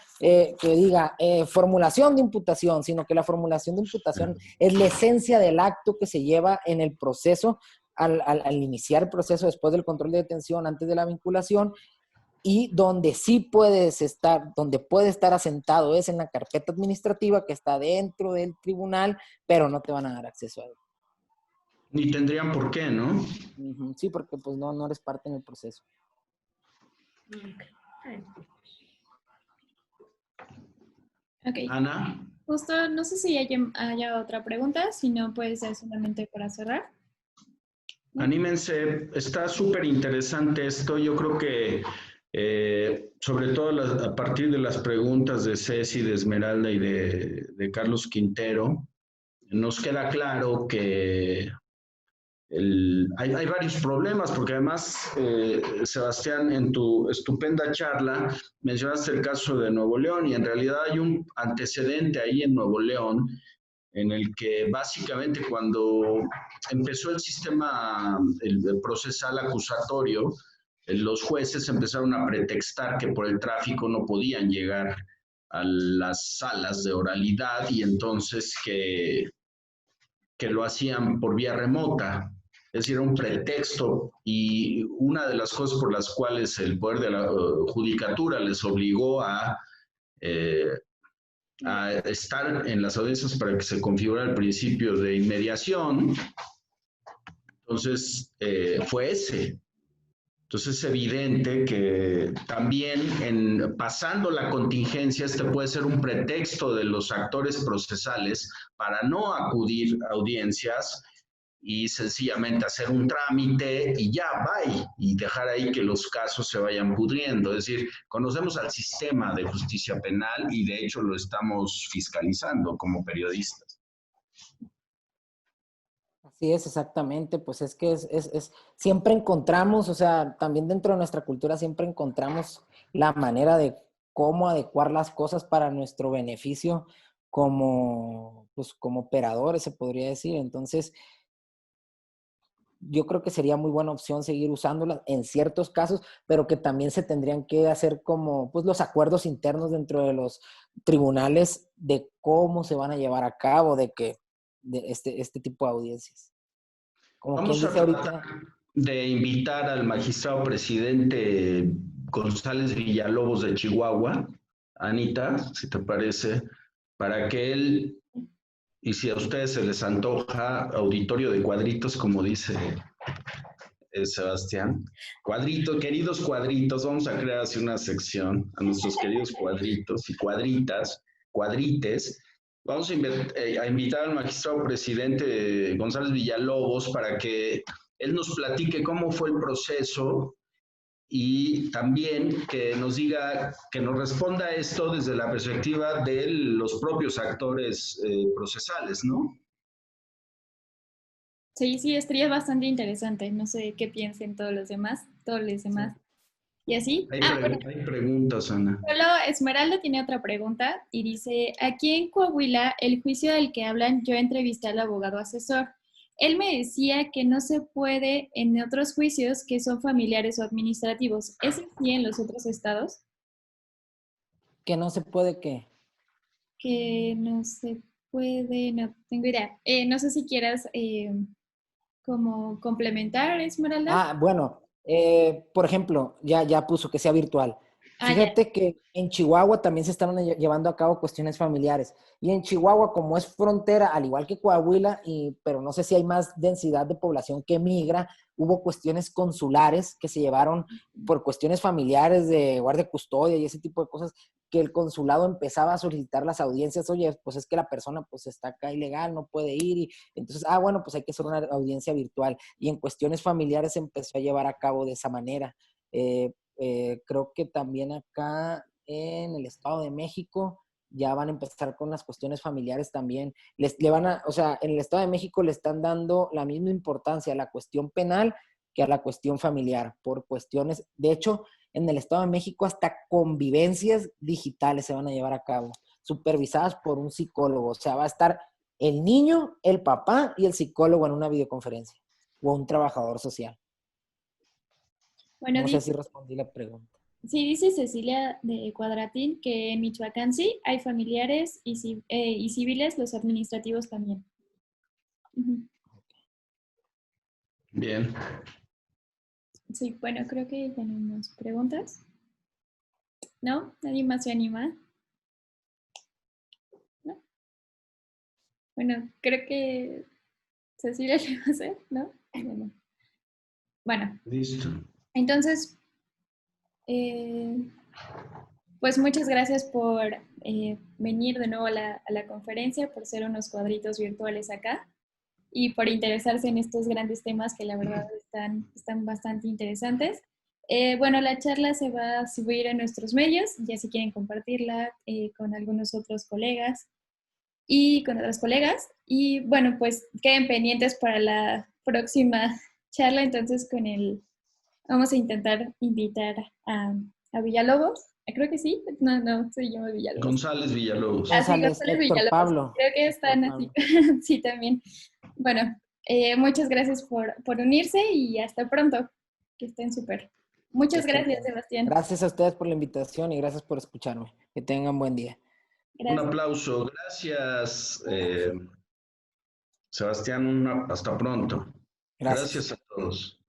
formulación de imputación, sino que la formulación de imputación es la esencia del acto que se lleva en el proceso al iniciar el proceso, después del control de detención, antes de la vinculación. Y donde sí puedes estar, donde puede estar asentado es en la carpeta administrativa que está dentro del tribunal, pero no te van a dar acceso a él. Ni tendrían por qué, ¿no? Sí, porque pues no eres parte en el proceso. Ok. Ana. Justo, no sé si haya otra pregunta, si no puede ser solamente para cerrar. Anímense, está súper interesante esto. Yo creo que sobre todo a partir de las preguntas de Ceci, de Esmeralda y de Carlos Quintero, nos queda claro que hay varios problemas, porque además, Sebastián, en tu estupenda charla mencionaste el caso de Nuevo León y en realidad hay un antecedente ahí en Nuevo León en el que básicamente cuando empezó el sistema el procesal acusatorio, los jueces empezaron a pretextar que por el tráfico no podían llegar a las salas de oralidad y entonces que lo hacían por vía remota. Es decir, era un pretexto, y una de las cosas por las cuales el poder de la judicatura les obligó a estar en las audiencias para que se configurara el principio de inmediación, entonces fue ese. Entonces es evidente que también pasando la contingencia, este puede ser un pretexto de los actores procesales para no acudir a audiencias y sencillamente hacer un trámite y ya, bye, y dejar ahí que los casos se vayan pudriendo. Es decir, conocemos al sistema de justicia penal y de hecho lo estamos fiscalizando como periodistas. Así es, exactamente, pues es que siempre encontramos, o sea, también dentro de nuestra cultura siempre encontramos la manera de cómo adecuar las cosas para nuestro beneficio como operadores, se podría decir. Entonces, yo creo que sería muy buena opción seguir usándolas en ciertos casos, pero que también se tendrían que hacer como pues los acuerdos internos dentro de los tribunales de cómo se van a llevar a cabo de este tipo de audiencias. Como Vamos quien a dice tratar ahorita, de invitar al magistrado presidente González Villalobos de Chihuahua, Anita, si te parece, para que él, y si a ustedes se les antoja, auditorio de cuadritos, como dice Sebastián, queridos cuadritos, vamos a crear así una sección a nuestros queridos cuadritos y cuadrites. Vamos a invitar al magistrado presidente González Villalobos para que él nos platique cómo fue el proceso y también que nos diga, que nos responda esto desde la perspectiva de los propios actores procesales, ¿no? Sí, sí, estaría bastante interesante. No sé qué piensen todos los demás. ¿Y así? Bueno, Hay preguntas, Ana. solo Esmeralda tiene otra pregunta y dice, aquí en Coahuila, el juicio del que hablan, yo entrevisté al abogado asesor. Él me decía que no se puede en otros juicios que son familiares o administrativos. ¿Es así en los otros estados? que no se puede Que no se puede, no tengo idea. No sé si quieras como complementar, Esmeralda. Bueno, por ejemplo, ya puso que sea virtual. Ah, ya. Fíjate que en Chihuahua también se están llevando a cabo cuestiones familiares. Y en Chihuahua, como es frontera, al igual que Coahuila, pero no sé si hay más densidad de población que migra, hubo cuestiones consulares que se llevaron por cuestiones familiares de guardia custodia y ese tipo de cosas, que el consulado empezaba a solicitar las audiencias. Oye, pues es que la persona pues está acá ilegal, no puede ir. Y entonces, bueno, pues hay que hacer una audiencia virtual. Y en cuestiones familiares se empezó a llevar a cabo de esa manera. Creo que también acá en el Estado de México ya van a empezar con las cuestiones familiares también. O sea, en el Estado de México le están dando la misma importancia a la cuestión penal que a la cuestión familiar, por cuestiones, de hecho, en el Estado de México hasta convivencias digitales se van a llevar a cabo, supervisadas por un psicólogo. O sea, va a estar el niño, el papá y el psicólogo en una videoconferencia, o un trabajador social. Bueno, No sé si respondí la pregunta. sí, dice Cecilia de Cuadratín que en Michoacán sí hay familiares y civiles, los administrativos también. Ujú. Bien. Sí, bueno, creo que tenemos preguntas. ¿No? ¿Nadie más se anima? ¿No? Bueno, creo que Cecilia le va a hacer, ¿no? Bueno, Listo. entonces, pues muchas gracias por venir de nuevo a la conferencia, por ser unos cuadritos virtuales acá y por interesarse en estos grandes temas que la verdad están bastante interesantes. Bueno, la charla se va a subir a nuestros medios, ya si quieren compartirla con algunos otros colegas y con otras colegas. Y bueno, pues queden pendientes para la próxima charla, entonces vamos a intentar invitar a Villalobos. Creo que sí, no, soy yo Villalobos. González Villalobos. Ah, sí, González, González Héctor Villalobos. Pablo. Creo que están así. Sí, también. Bueno, muchas gracias por unirse y hasta pronto. Que estén súper. Muchas Que gracias, estén- Sebastián. Gracias a ustedes por la invitación y gracias por escucharme. Que tengan buen día. Un Gracias. aplauso. Gracias, Sebastián. Hasta pronto. Gracias. Gracias a todos.